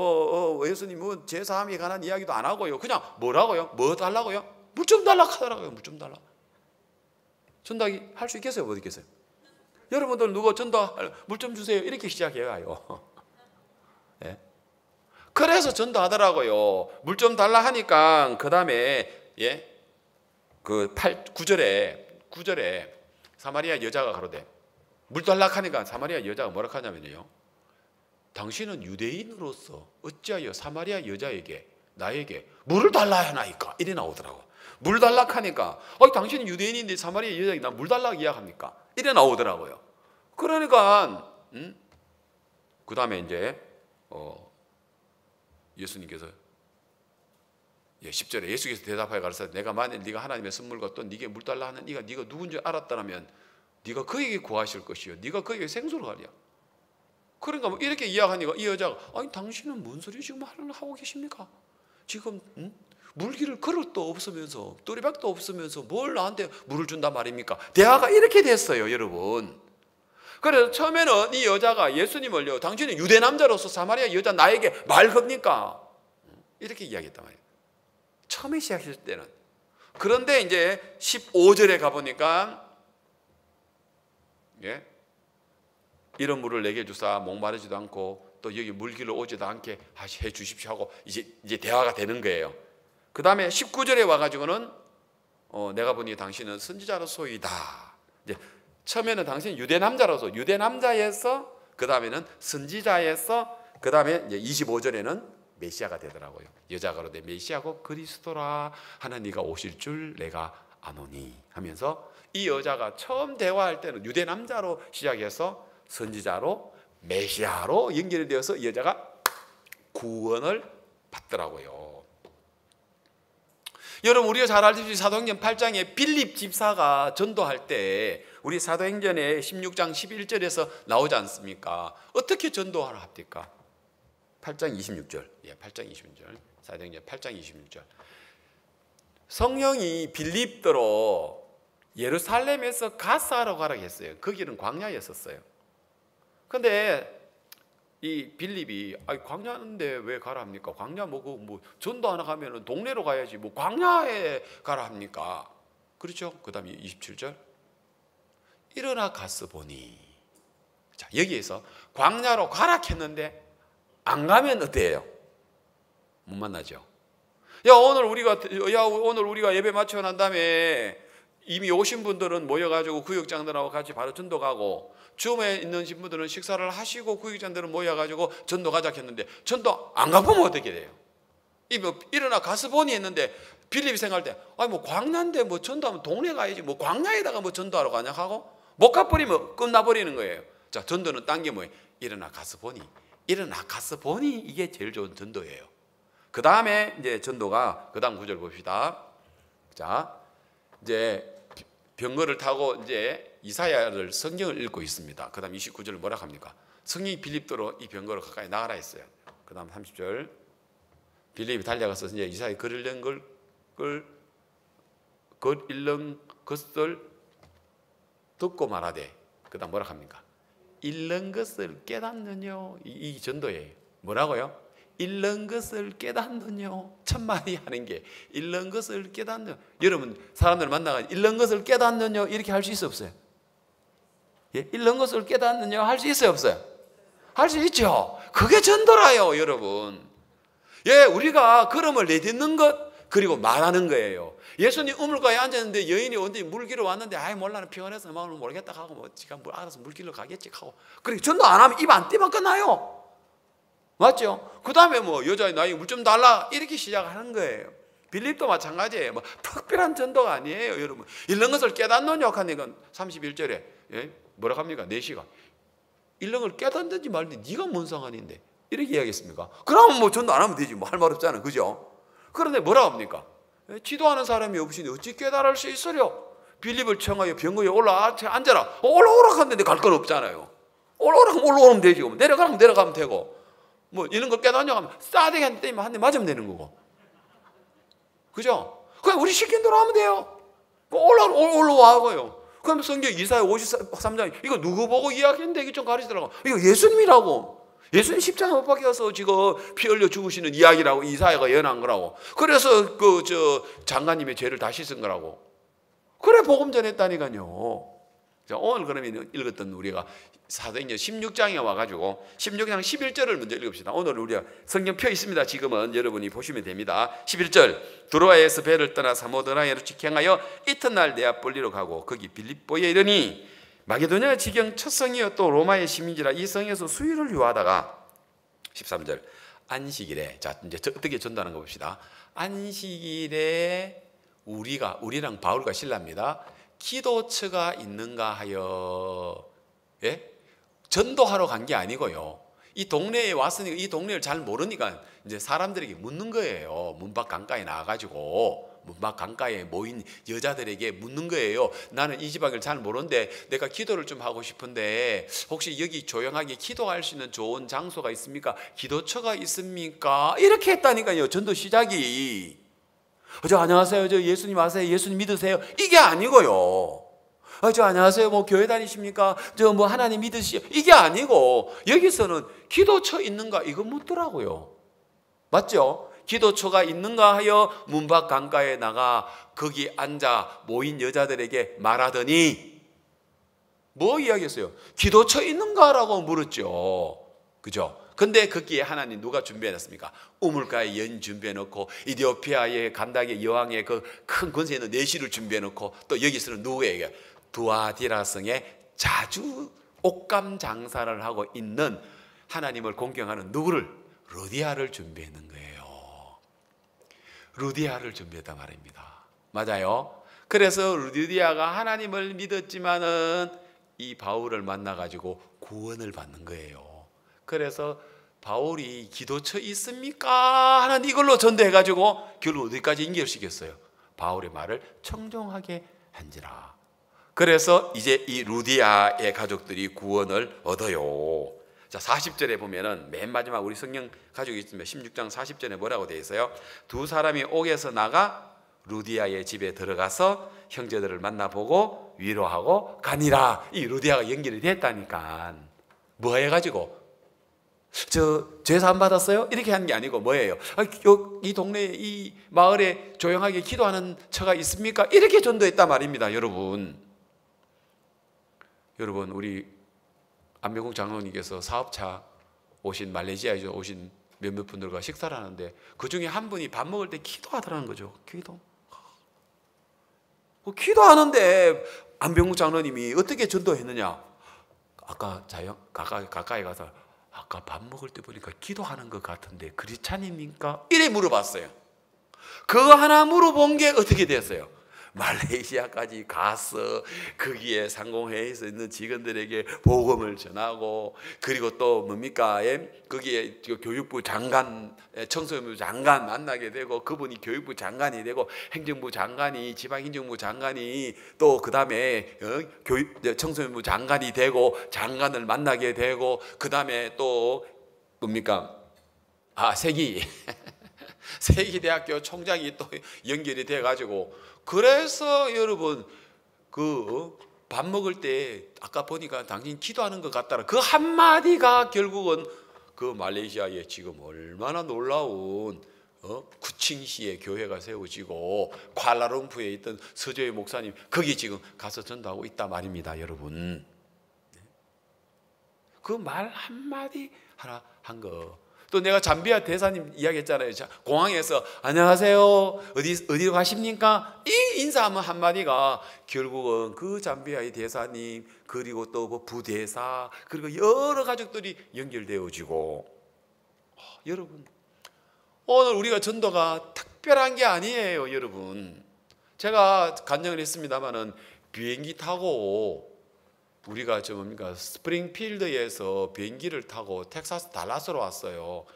S1: 예수님 제사함에 관한 이야기도 안 하고요. 그냥 뭐라고요? 뭐 달라고요? 물 좀 달라고 하더라고요. 물 좀 달라. 전도하기 할 수 있겠어요? 못 있겠어요? 여러분들 누구 전도 물 좀 주세요. 이렇게 시작해요. 예? 그래서 전도하더라고요. 물 좀 달라 하니까 그 다음에 그 9절에 사마리아 여자가 가로되 물 달라 하니까 사마리아 여자가 뭐라 하냐면요. 당신은 유대인으로서 어찌하여 사마리아 여자에게 나에게 물을 달라 하나이까? 이래 나오더라고. 물 달라 하니까 당신은 유대인인데 사마리아 여자에게 나 물 달라 이야기합니까? 이래 나오더라고요. 그러니까 그 다음에 이제 예수님께서 10절에 예수께서 대답하여 가르치되 내가 만일 네가 하나님의 선물과 또 네게 물 달라 하는 네가 누군지 알았다면 네가 그에게 구하실 것이요 네가 그에게 생수를 가랴. 그러니까 뭐 이렇게 이야기하니까 이 여자가 아니 당신은 뭔 소리 지금 하고 계십니까? 지금 물기를 그릇도 없으면서 또리박도 없으면서 뭘 나한테 물을 준단 말입니까? 대화가 이렇게 됐어요, 여러분. 그래서 처음에는 이 여자가 예수님을요, 당신은 유대 남자로서 사마리아 여자 나에게 말 겁니까? 이렇게 이야기했단 말이에요. 처음에 시작했을 때는. 그런데 이제 15절에 가보니까 이런 물을 내게 주사 목마르지도 않고 또 여기 물기를 오지도 않게 해 주십시오 하고 이제 대화가 되는 거예요. 그 다음에 19절에 와가지고는 내가 보니 당신은 선지자로소이다. 이제 처음에는 당신은 유대 남자로서 유대 남자에서 그 다음에는 선지자에서 그 다음에 이제 25절에는 메시아가 되더라고요. 여자가 그러되 메시아고 그리스도라 하는 네가 오실 줄 내가 아노니 하면서 이 여자가 처음 대화할 때는 유대 남자로 시작해서 선지자로 메시아로 연결이 되어서 이 여자가 구원을 받더라고요. 여러분 우리가 잘 알듯이 사도행전 8장에 빌립 집사가 전도할 때 우리 사도행전의 16장 11절에서 나오지 않습니까? 어떻게 전도하라 합니까? 8장 26절. 8장 26절. 사도행전 8장 26절. 성령이 빌립더러 예루살렘에서 가사로 가라고 했어요. 거기는 광야였었어요. 근데 이 빌립이 광야인데 왜 가라 합니까? 광야 뭐 전도 하나 가면은 동네로 가야지 뭐 광야에 가라 합니까? 그렇죠? 그 다음에 27절. 일어나 가서 보니. 자, 여기에서 광야로 가라 했는데 안 가면 어때요? 못 만나죠. 오늘 우리가 예배 마치고 난 다음에 이미 오신 분들은 모여가지고 구역장들하고 같이 바로 전도 가고 줌에 있는 분들은 식사를 하시고 구역장들은 모여가지고 전도 가자 했는데 전도 안 가보면 어떻게 돼요? 일어나 가서 보니 했는데 빌립이 생각할 때 뭐 광야인데 뭐 전도하면 동네 가야지 뭐 광야에다가 뭐 전도하러 가냐 하고 못 가버리면 끝나버리는 거예요. 자, 전도는 딴 게 뭐예요? 일어나 가서 보니 이게 제일 좋은 전도예요. 그 다음에 이제 전도가 그 다음 구절 봅시다. 자, 이제 병거를 타고 이제 이사야를 성경을 읽고 있습니다. 그 다음 29절을 뭐라 합니까? 성령이 빌립더러 이 병거를 가까이 나가라 했어요. 그 다음 30절 빌립이 달려가서 이제 이사야 글 읽는 것을 듣고 말하되 그 다음 뭐라 합니까? 읽는 것을 깨닫느뇨. 이 전도예요. 뭐라고요? 읽는 것을 깨닫느뇨. 천만이 하는 게 읽는 것을 깨닫느뇨. 여러분 사람들 만나가 읽는 것을 깨닫느뇨 이렇게 할 수 있어 없어요? 읽는 것을 깨닫느뇨 할 수 있어요 없어요? 할 수 있죠. 그게 전도라요 여러분. 우리가 걸음을 내딛는 것 그리고 말하는 거예요. 예수님 우물가에 앉았는데 여인이 언제 물길로 왔는데 몰라 피곤해서 마음을 모르겠다 하고 뭐 지가 알아서 물길로 가겠지 하고 그리고 전도 안 하면 입 안 떼면 끝나요. 맞죠? 그 다음에 뭐 여자의 나이 물 좀 달라 이렇게 시작하는 거예요. 빌립도 마찬가지예요. 뭐 특별한 전도가 아니에요 여러분. 읽는 것을 깨닫느냐 하니까 31절에 뭐라 합니까? 4시가 읽는 걸 깨닫는지 말든지 네가 뭔 상관인데 이렇게 이야기했습니까? 그러면 뭐 전도 안 하면 되지 뭐 할 말 없잖아요. 그죠? 그런데 뭐라 합니까? 지도하는 사람이 없으니 어찌 깨달을 수 있으려? 빌립을 청하여 병거에 앉아라. 올라오라 하는데 갈 건 없잖아요. 올라오라 하면 올라오면 되지. 내려가면 내려가면 되고 뭐 이런 걸 깨닫냐 하면 싸대기 때리면 한 대 맞으면 되는 거고. 그죠? 그냥 우리 시킨 대로 하면 돼요. 올라와고요. 그럼 성경 이사야 53장 이거 누구 보고 이야기했는데 이게 좀 가르치더라고. 이거 예수님이라고. 예수님 십자가 못 박혀서 지금 피 흘려 죽으시는 이야기라고 이사야가 예언한 거라고. 그래서 장관님의 죄를 다 씻은 거라고. 그래 복음 전했다니까요. 자, 오늘 그러면 읽었던 우리가 사도행전 16장에 와가지고 16장 11절을 먼저 읽읍시다. 오늘 우리가 성경 펴 있습니다. 지금은 여러분이 보시면 됩니다. 11절 드로아에서 배를 떠나 사모드라야로 직행하여 이튿날 네아폴리로 가고 거기 빌립보에 이르니 마게도냐 지경 첫 성이요 또 로마의 시민지라 이 성에서 수유를 유하다가 13절 안식일에, 자 이제 어떻게 전도하는 거 봅시다. 안식일에 우리랑 바울과 실라입니다. 기도처가 있는가 하여, 예? 전도하러 간 게 아니고요. 이 동네에 왔으니까 이 동네를 잘 모르니까 이제 사람들에게 묻는 거예요. 문 밖 강가에 나와가지고 문 밖 강가에 모인 여자들에게 묻는 거예요. 나는 이 지방을 잘 모르는데 내가 기도를 좀 하고 싶은데 혹시 여기 조용하게 기도할 수 있는 좋은 장소가 있습니까? 기도처가 있습니까? 이렇게 했다니까요. 전도 시작이. 저 안녕하세요. 저 예수님 아세요? 예수님 믿으세요? 이게 아니고요. 저 안녕하세요. 뭐 교회 다니십니까? 저 뭐 하나님 믿으시요? 이게 아니고 여기서는 기도처 있는가 이거 묻더라고요. 맞죠? 기도처가 있는가 하여 문 밖 강가에 나가 거기 앉아 모인 여자들에게 말하더니 뭐 이야기했어요? 기도처 있는가라고 물었죠. 그죠? 근데 거기에 하나님 누가 준비해놨습니까? 우물가에 연 준비해놓고 이디오피아의 간닥의 여왕의 그 큰 권세 있는 내시를 준비해놓고 또 여기서는 누구에게? 두아디라 성에 자주 옷감 장사를 하고 있는 하나님을 공경하는 누구를? 루디아를 준비했는 거예요. 루디아를 준비했단 말입니다. 맞아요? 그래서 루디아가 하나님을 믿었지만은 이 바울을 만나가지고 구원을 받는 거예요. 그래서 바울이 기도처 있습니까? 하는 이걸로 전도해가지고 결국 어디까지 연결시켰어요? 바울의 말을 청종하게 한지라. 그래서 이제 이 루디아의 가족들이 구원을 얻어요. 자, 40절에 보면은 맨 마지막 우리 성경 가지고 있으면 16장 40절에 뭐라고 되어 있어요? 두 사람이 옥에서 나가 루디아의 집에 들어가서 형제들을 만나보고 위로하고 가니라. 이 루디아가 연결이 됐다니까. 뭐 해가지고 저 죄사함 받았어요? 이렇게 하는 게 아니고 뭐예요? 이 동네에 이 마을에 조용하게 기도하는 처가 있습니까? 이렇게 전도했단 말입니다. 여러분 우리 안명국 장로님께서 사업차 오신 말레이시아에 오신 몇몇 분들과 식사를 하는데 그 중에 한 분이 밥 먹을 때 기도하더라는 거죠. 기도하는데 안병국 장로님이 어떻게 전도했느냐? 아까 가까이 가서 아까 밥 먹을 때 보니까 기도하는 것 같은데 크리스찬입니까? 이래 물어봤어요. 그거 하나 물어본 게 어떻게 됐어요? 말레이시아까지 가서 거기에 상공회의에서 있는 직원들에게 복음을 전하고 그리고 또 뭡니까? 거기에 교육부 장관, 청소년부 장관 만나게 되고 그분이 교육부 장관이 되고 행정부 장관이 지방행정부 장관이 또 그 다음에 청소년부 장관이 되고 장관을 만나게 되고 그 다음에 또 뭡니까? 세기대학교 총장이 또 연결이 돼가지고 그래서 여러분 그 밥 먹을 때 아까 보니까 당신 기도하는 것 같다라 그 한마디가 결국은 그 말레이시아에 지금 얼마나 놀라운 쿠칭시에 교회가 세워지고 쿠알라룸푸르에 있던 서조의 목사님 거기 지금 가서 전도하고 있단 말입니다. 여러분 그 말 한마디 하나 한 거. 또 내가 잠비아 대사님 이야기했잖아요. 공항에서 안녕하세요 어디로 가십니까? 이 인사하면 한마디가 결국은 그 잠비아의 대사님 그리고 또 그 부대사 그리고 여러 가족들이 연결되어지고 여러분 오늘 우리가 전도가 특별한 게 아니에요. 여러분 제가 간증을 했습니다마는 비행기 타고 우리가 뭡니까 스프링필드에서 비행기를 타고 텍사스 달라스로 왔어요.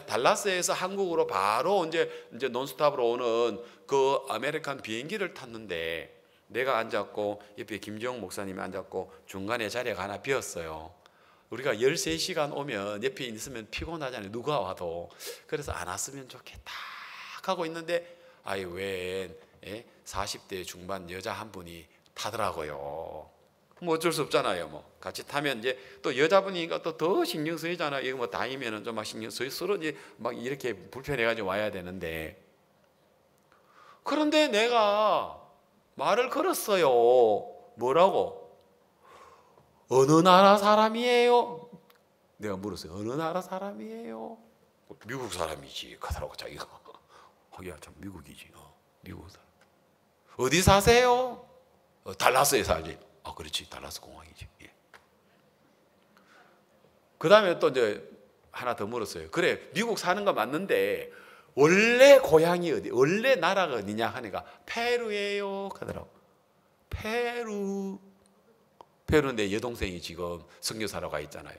S1: 달라스에서 한국으로 바로 이제 논스톱으로 오는 그 아메리칸 비행기를 탔는데 내가 앉았고 옆에 김지영 목사님이 앉았고 중간에 자리가 하나 비었어요. 우리가 13시간 오면 옆에 있으면 피곤하잖아요. 누가 와도. 그래서 안 왔으면 좋겠다 하고 있는데 웬 40대 중반 여자 한 분이 타더라고요. 뭐 어쩔 수 없잖아요. 뭐 같이 타면 이제 또 여자분이니까 또 더 신경 쓰이잖아요. 이거 뭐 다니면은 좀 막 신경 쓰이 서로 이제 막 이렇게 불편해가지고 와야 되는데 그런데 내가 말을 걸었어요. 뭐라고? 어느 나라 사람이에요? 내가 물었어요. 어느 나라 사람이에요? 미국 사람이지. 하더라고 자기가. 야, 참 미국이지. 미국 사람. 어디 사세요? 달라스에 살지. 그렇지. 달라스 공항이지. 예. 그 다음에 또 이제 하나 더 물었어요. 그래, 미국 사는 거 맞는데 원래 고향이 어디, 원래 나라가 어디냐 하니까 페루예요 하더라고. 페루. 페루인데 여동생이 지금 선교사로 가 있잖아요.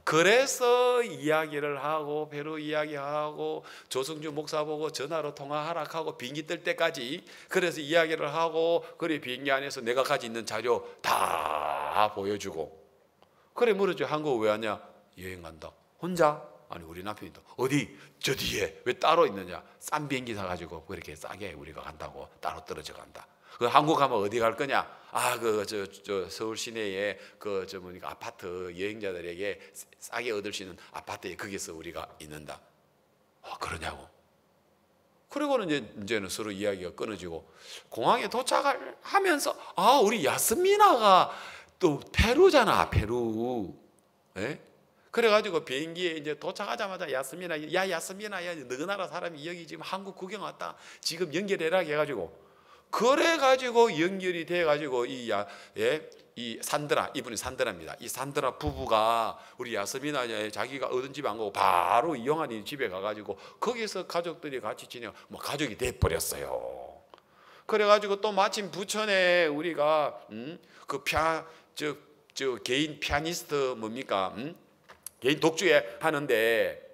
S1: 그래서 이야기를 하고 페루 이야기하고 조성주 목사 보고 전화로 통화하라 하고 비행기 뜰 때까지 그래서 이야기를 하고 그래 비행기 안에서 내가 가지고 있는 자료 다 보여주고 그래 물었죠. 한국 왜 왔냐? 여행 간다. 혼자? 아니 우리 남편이도 어디? 저 뒤에. 왜 따로 있느냐? 싼 비행기 사가지고 그렇게 싸게 우리가 간다고 따로 떨어져 간다. 그 한국 가면 어디 갈 거냐? 저 서울 시내에 뭐니까 아파트 여행자들에게 싸게 얻을 수 있는 아파트에 거기서 우리가 있는다. 그러냐고. 그리고는 이제는 서로 이야기가 끊어지고 공항에 도착을 하면서 우리 야스미나가 또 페루잖아, 페루. 예? 그래가지고 비행기에 이제 도착하자마자 야스미나, 야 너희 나라 사람이 여기 지금 한국 구경 왔다. 지금 연결해라 해가지고. 그래가지고 연결이 돼가지고 이 산드라, 이분이 산드라입니다. 이 산드라 부부가 우리 야스미나 자기가 얻은 집에 안 가고 바로 영환이 집에 가가지고 거기서 가족들이 같이 지내 가족이 돼버렸어요. 그래가지고 또 마침 부천에 우리가 개인 피아니스트 뭡니까? 개인 독주회 하는데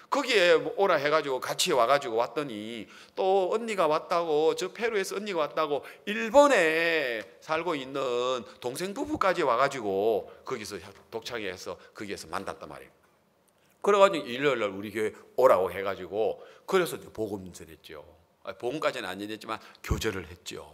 S1: 거기에 오라 해가지고 같이 와가지고 왔더니 또 언니가 왔다고 저 페루에서 언니가 왔다고 일본에 살고 있는 동생 부부까지 와가지고 거기서 독창회에서 거기에서 만났단 말이에요. 그래가지고 일요일날 우리 교회 오라고 해가지고 그래서 복음 전했죠. 복음까지는 안 전했지만 교절을 했죠.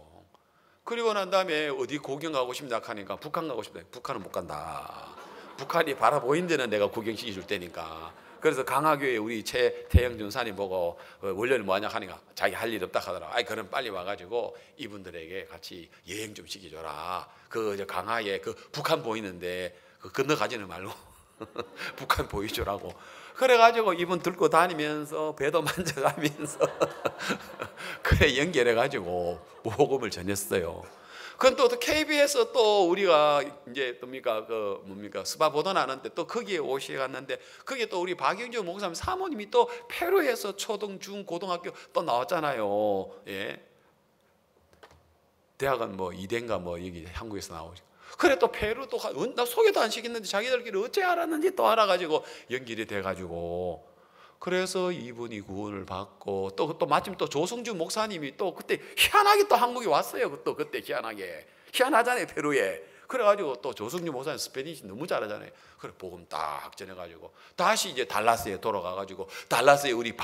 S1: 그리고 난 다음에 어디 구경 가고 싶다 하니까 북한 가고 싶다. 북한은 못 간다. 북한이 바라보인 데는 내가 구경시켜 줄 테니까. 그래서 강화교회 우리 최태영 전사님 보고 원래는 뭐하냐 하니까 자기 할 일 없다 하더라. 그럼 빨리 와가지고 이분들에게 같이 여행 좀 시켜줘라. 강화에 북한 보이는데 건너가지는 말고 북한 보여주라고. 그래가지고 이분 들고 다니면서 배도 만져가면서 그래 연결해가지고 복음을 전했어요. 그건 또 KBS 또 우리가 이제 스파 보도 나는데 또 거기에 오셔갔는데 거기에 또 우리 박영주 목사님 사모님이 또 페루에서 초등 중 고등학교 또 나왔잖아요. 예. 대학은 이대인가 여기 한국에서 나오죠. 그래 또 페루 또 나 소개도 안 시켰는데 자기들끼리 어째 알았는지 또 알아가지고 연결이 돼가지고 그래서 이분이 구원을 받고 또 마침 또 조성주 목사님이 또 그때 희한하게 또 한국에 왔어요. 또 그때 희한하잖아요 페루에. 그래가지고 또 조성주 목사님 스페니시 너무 잘하잖아요. 그래 복음 딱 전해가지고 다시 이제 달라스에 돌아가가지고 달라스에 우리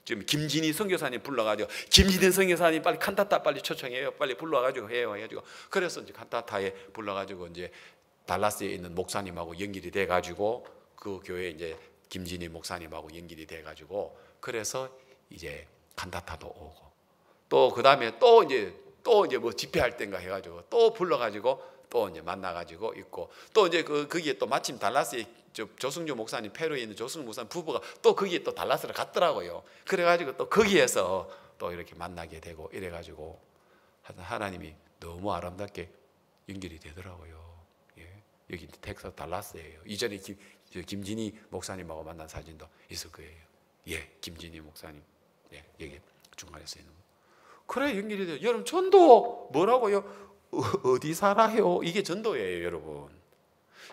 S1: 지금 김진희 선교사님 불러가지고 김진희 선교사님 빨리 칸타타 빨리 초청해요. 빨리 불러가지고 해요. 해가지고 그래서 이제 칸타타에 불러가지고 이제 달라스에 있는 목사님하고 연결이 돼가지고 그 교회 이제 김진희 목사님하고 연결이 돼가지고 그래서 이제 칸타타도 오고 또 그 다음에 또 이제 집회할 땐가 해가지고 또 불러가지고 또 이제 만나가지고 있고 또 이제 거기에 또 마침 달라스에 조승주 목사님 페루에 있는 조승주 목사님 부부가 또 거기에 또 달라스를 갔더라고요. 그래가지고 또 거기에서 또 이렇게 만나게 되고 이래가지고 하나님이 너무 아름답게 연결이 되더라고요. 예. 여기 텍사스 달라스예요. 이전에 김진희 목사님하고 만난 사진도 있을 거예요. 예, 김진희 목사님. 예, 여기 중간에서 있는 거. 그래 연결이 돼요. 여러분 전도 뭐라고요? 어디 살아요? 이게 전도예요, 여러분.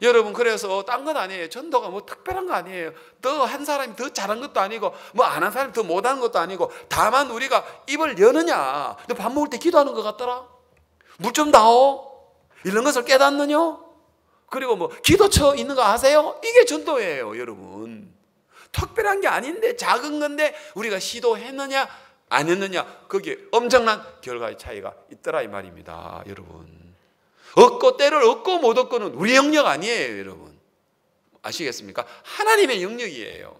S1: 여러분 그래서 딴 건 아니에요. 전도가 특별한 거 아니에요. 더 한 사람이 더 잘한 것도 아니고 안 한 사람이 더 못한 것도 아니고 다만 우리가 입을 여느냐. 너 밥 먹을 때 기도하는 것 같더라. 물 좀 다오. 이런 것을 깨닫느냐. 그리고 기도처 있는 거 아세요? 이게 전도예요, 여러분. 특별한 게 아닌데 작은 건데 우리가 시도했느냐 안 했느냐 거기에 엄청난 결과의 차이가 있더라 이 말입니다, 여러분. 때를 얻고 못 얻고는 우리 영역 아니에요, 여러분. 아시겠습니까? 하나님의 영역이에요.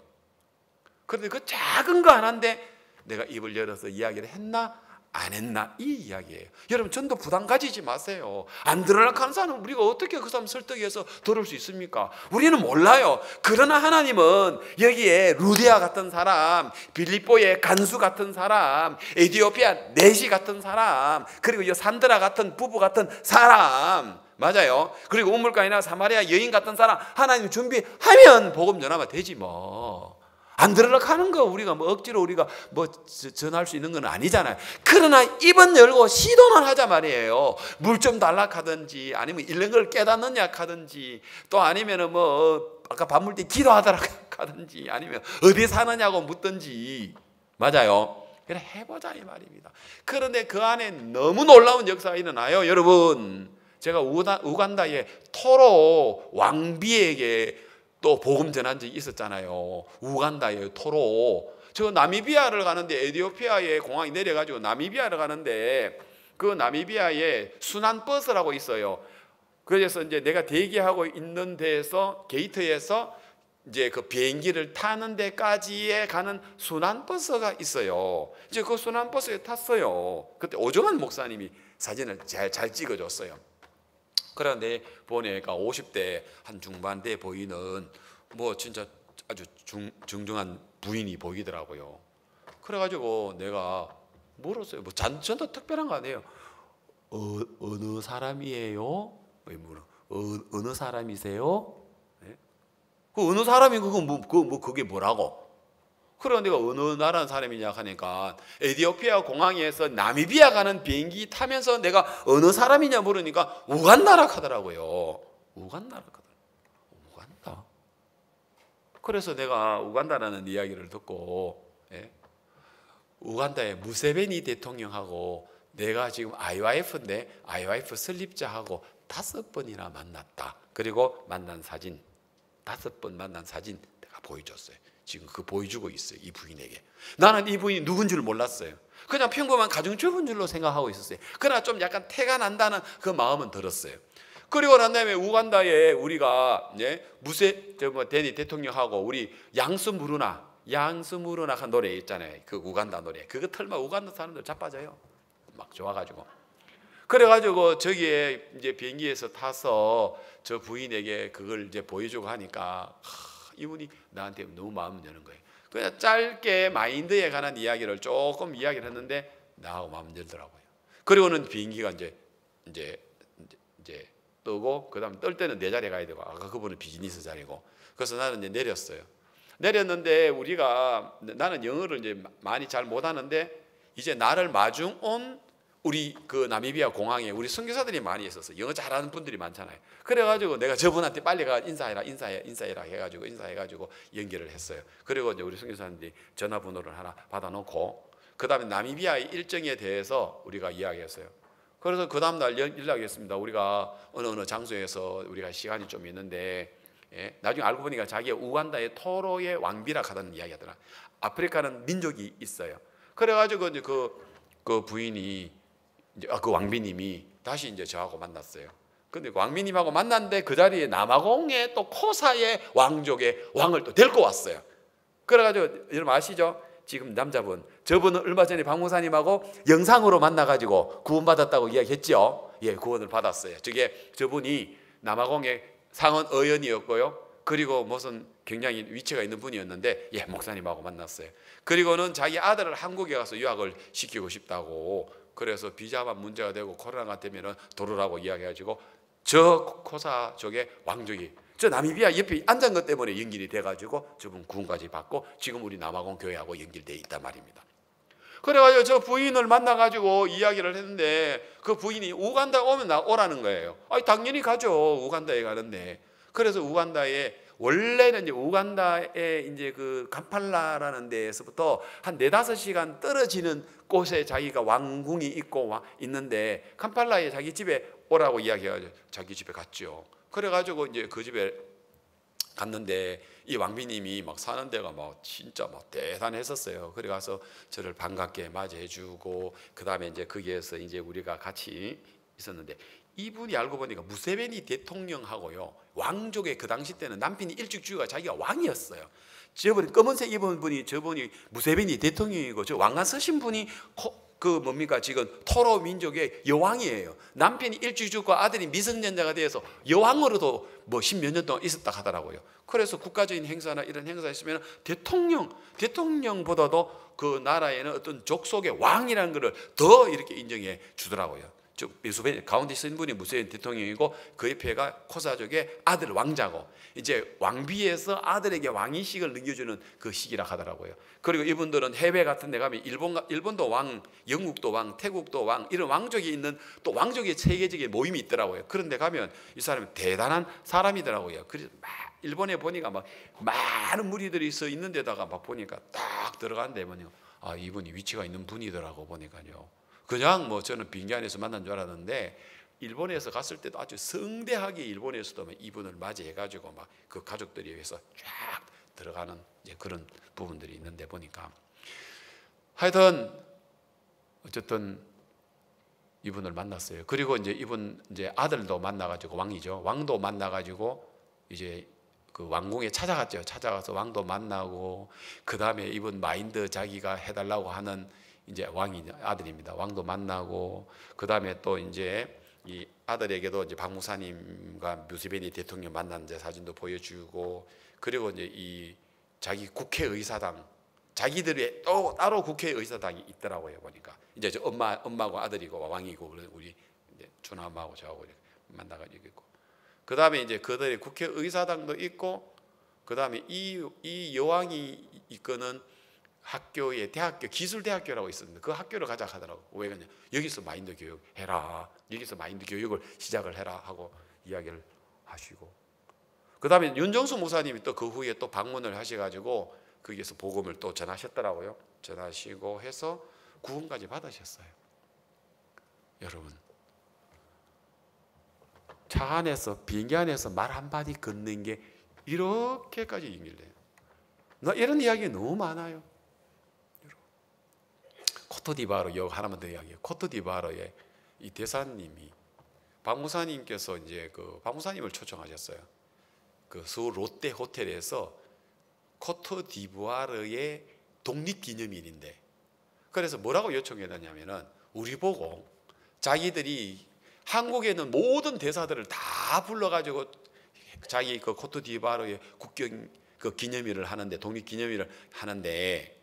S1: 그런데 그 작은 거 하나인데 내가 입을 열어서 이야기를 했나 안 했나? 이 이야기예요. 여러분 전도 부담 가지지 마세요. 안 들으려고 하는 사람은 우리가 어떻게 그 사람 설득해서 들을 수 있습니까? 우리는 몰라요. 그러나 하나님은 여기에 루디아 같은 사람, 빌립보의 간수 같은 사람, 에티오피아 네시 같은 사람, 그리고 이 산드라 같은 부부 같은 사람, 맞아요. 그리고 우물가이나 사마리아 여인 같은 사람 하나님 준비하면 복음 전하면 되지 뭐. 안 들으려고 하는 거 우리가 뭐 억지로 우리가 뭐 전할 수 있는 건 아니잖아요. 그러나 입은 열고 시도는 하자 말이에요. 물 좀 달라 하든지 아니면 이런 걸 깨닫느냐 하든지 또 아니면은 뭐 아까 밥 먹을 때 기도하더라 하든지 아니면 어디 사느냐고 묻든지 맞아요. 그래 해보자 이 말입니다. 그런데 그 안에 너무 놀라운 역사가 일어나요. 여러분 제가 우간다의 토로 왕비에게 또 복음 전한 적이 있었잖아요. 우간다의 토로. 저 나미비아를 가는데 에티오피아의 공항에 내려가지고 나미비아를 가는데 그 나미비아에 순환버스라고 있어요. 그래서 이제 내가 대기하고 있는 데에서 게이트에서 이제 그 비행기를 타는 데까지에 가는 순환버스가 있어요. 이제 그 순환버스에 탔어요. 그때 오정환 목사님이 사진을 잘 찍어줬어요. 그런데 보니까 50대 한 중반대 보이는 뭐 진짜 아주 정중한 부인이 보이더라고요. 그래가지고 내가 물었어요. 뭐 전도 특별한 거 아니에요. 어느 사람이에요? 어느 사람이세요? 네? 그 어느 사람이 그게 뭐라고? 그래서 내가 어느 나라 사람이냐 하니까 에티오피아 공항에서 나미비아 가는 비행기 타면서 내가 어느 사람이냐 물으니까 우간다라 하더라고요. 우간다라 하더라고요. 우간다. 그래서 내가 우간다라는 이야기를 듣고 우간다의 무세베니 대통령하고 내가 지금 IYF인데 IYF 설립자하고 5번이나 만났다. 그리고 만난 사진 5번 만난 사진 내가 보여줬어요. 지금 그 보여주고 있어요. 이 부인에게. 나는 이 부인이 누군 줄 몰랐어요. 그냥 평범한 가정주부인 줄로 생각하고 있었어요. 그러나 좀 약간 태가 난다는 그 마음은 들었어요. 그리고 난 다음에 우간다에 우리가 데니 대통령하고 우리 양스무르나 한 노래 있잖아요. 그 우간다 노래. 그거 틀면 우간다 사람들 자빠져요. 막 좋아가지고. 그래가지고 저기에 이제 비행기에서 타서 저 부인에게 그걸 이제 보여주고 하니까 이분이 나한테 너무 마음을 여는 거예요. 그냥 짧게 마인드에 관한 이야기를 조금 이야기를 했는데 나하고 마음 열더라고요. 그리고는 비행기가 이제 뜨고 그다음 뜰 때는 내 자리에 가야 되고 아까 그분은 비즈니스 자리고 그래서 나는 이제 내렸어요. 내렸는데 나는 영어를 이제 많이 잘 못하는데 이제 나를 마중 온 우리 그 나미비아 공항에 우리 선교사들이 많이 있었어요. 영어 잘하는 분들이 많잖아요. 그래가지고 내가 저분한테 빨리 가 인사해라 해가지고 연결을 했어요. 그리고 이제 우리 선교사님들이 전화번호를 하나 받아놓고 그 다음에 나미비아의 일정에 대해서 우리가 이야기했어요. 그래서 그 다음날 연락했습니다. 우리가 어느 장소에서 우리가 시간이 좀 있는데 나중에 알고 보니까 자기가 우간다의 토로의 왕비라 하다는 이야기하더라. 아프리카는 민족이 있어요. 그래가지고 이제 그 부인이 그 왕비님이 다시 이제 저하고 만났어요. 근데 왕비님하고 만났는데 그 자리에 남아공의 또 코사의 왕족의 왕을 또 데리고 왔어요. 그래가지고 여러분 아시죠? 지금 남자분 저분은 얼마 전에 박 목사님하고 영상으로 만나가지고 구원받았다고 이야기했죠. 예, 구원을 받았어요. 저분이 남아공의 상원 의원이었고요. 그리고 무슨 굉장히 위치가 있는 분이었는데 예, 목사님하고 만났어요. 그리고는 자기 아들을 한국에 가서 유학을 시키고 싶다고 그래서 비자만 문제가 되고 코로나가 되면은 도로라고 이야기해가지고 저 코사 쪽의 왕족이 저 나미비아 옆에 앉은 것 때문에 연결이 돼가지고 저분 구원까지 받고 지금 우리 남아공 교회하고 연결돼 있단 말입니다. 그래가지고 저 부인을 만나가지고 이야기를 했는데 그 부인이 우간다 오면 오라는 거예요. 아니 당연히 가죠. 우간다에 가는데. 그래서 우간다에 원래는 이제 우간다에 이제 그 감팔라라는 데에서부터 한 4-5시간 떨어지는 곳에 자기가 왕궁이 있고 있는데 감팔라에 자기 집에 오라고 이야기해가지고 자기 집에 갔죠. 그래가지고 이제 그 집에 갔는데 이 왕비님이 막 사는 데가 막 진짜 막 대단했었어요. 그래 가서 저를 반갑게 맞이해주고 그 다음에 이제 거기에서 이제 우리가 같이 있었는데 이분이 알고 보니까 무세베니 대통령하고요 왕족의 그 당시 때는 남편이 일찍 죽어가 자기가 왕이었어요. 저분이 검은색 입은 분이 저분이 무세베니 대통령이고 저 왕관 쓰신 분이 그 뭡니까 지금 토로 민족의 여왕이에요. 남편이 일찍 죽고 아들이 미성년자가 되어서 여왕으로도 뭐 십몇 년 동안 있었다 하더라고요. 그래서 국가적인 행사나 이런 행사 있으면 대통령보다도 그 나라에는 어떤 족속의 왕이라는 것을 더 이렇게 인정해 주더라고요. 즉 무세베니 가운데 있는 분이 무세베니 대통령이고 그 옆에가 코사족의 아들 왕자고 이제 왕비에서 아들에게 왕위식을 넘겨주는 그 시기라 하더라고요. 그리고 이분들은 해외 같은 데 가면 일본도 왕, 영국도 왕, 태국도 왕 이런 왕족이 있는 또 왕족의 세계적인 모임이 있더라고요. 그런 데 가면 이 사람이 대단한 사람이더라고요. 그래서 막 일본에 보니까 막 많은 무리들이 있는 데다가 막 보니까 딱 들어가는데 보니까 아 이분이 위치가 있는 분이더라고 보니까요. 그냥 뭐 저는 비행기 안에서 만난 줄 알았는데 일본에서 갔을 때도 아주 성대하게 일본에서도 이분을 맞이해가지고 막 그 가족들이 위해서 쫙 들어가는 이제 그런 부분들이 있는데 보니까 하여튼 어쨌든 이분을 만났어요. 그리고 이제 이분 이제 아들도 만나가지고 왕이죠. 왕도 만나가지고 이제 그 왕궁에 찾아갔죠. 찾아가서 왕도 만나고 그 다음에 이분 마인드 자기가 해달라고 하는 이제 왕이 아들입니다. 왕도 만나고 그 다음에 또 이제 이 아들에게도 이제 박무사님과 뮤세베니 대통령 만난 제 사진도 보여주고 그리고 이제 이 자기 국회의사당 자기들의 또 따로 국회의사당이 있더라고요 보니까 이제 저 엄마고 아들이고 왕이고 우리 이제 주남하고 저하고 만나가지고 있고 그 다음에 이제 그들의 국회의사당도 있고 그 다음에 이 여왕이 이끄는 학교에 대학교 기술대학교라고 있었는데 그 학교를 가자 하더라고. 왜 그러냐 여기서 마인드 교육 해라 여기서 마인드 교육을 시작을 해라 하고 이야기를 하시고 그 다음에 윤정수 목사님이 또 그 후에 또 방문을 하셔가지고 거기에서 복음을 또 전하셨더라고요. 전하시고 해서 구원까지 받으셨어요. 여러분 차 안에서 비행기 안에서 말 한마디 걷는 게 이렇게까지 임일래요. 나 이런 이야기 너무 많아요. 코트디부아르 여기 하나만 더 이야기해요. 코트디부아르의 이 대사님이 박무사님께서 이제 그 박무사님을 초청하셨어요. 그 서울 롯데 호텔에서 코트디부아르의 독립기념일인데 그래서 뭐라고 요청했냐면은 우리 보고 자기들이 한국에 있는 모든 대사들을 다 불러가지고 자기 그 코트디부아르의 국경 그 기념일을 하는데 독립기념일을 하는데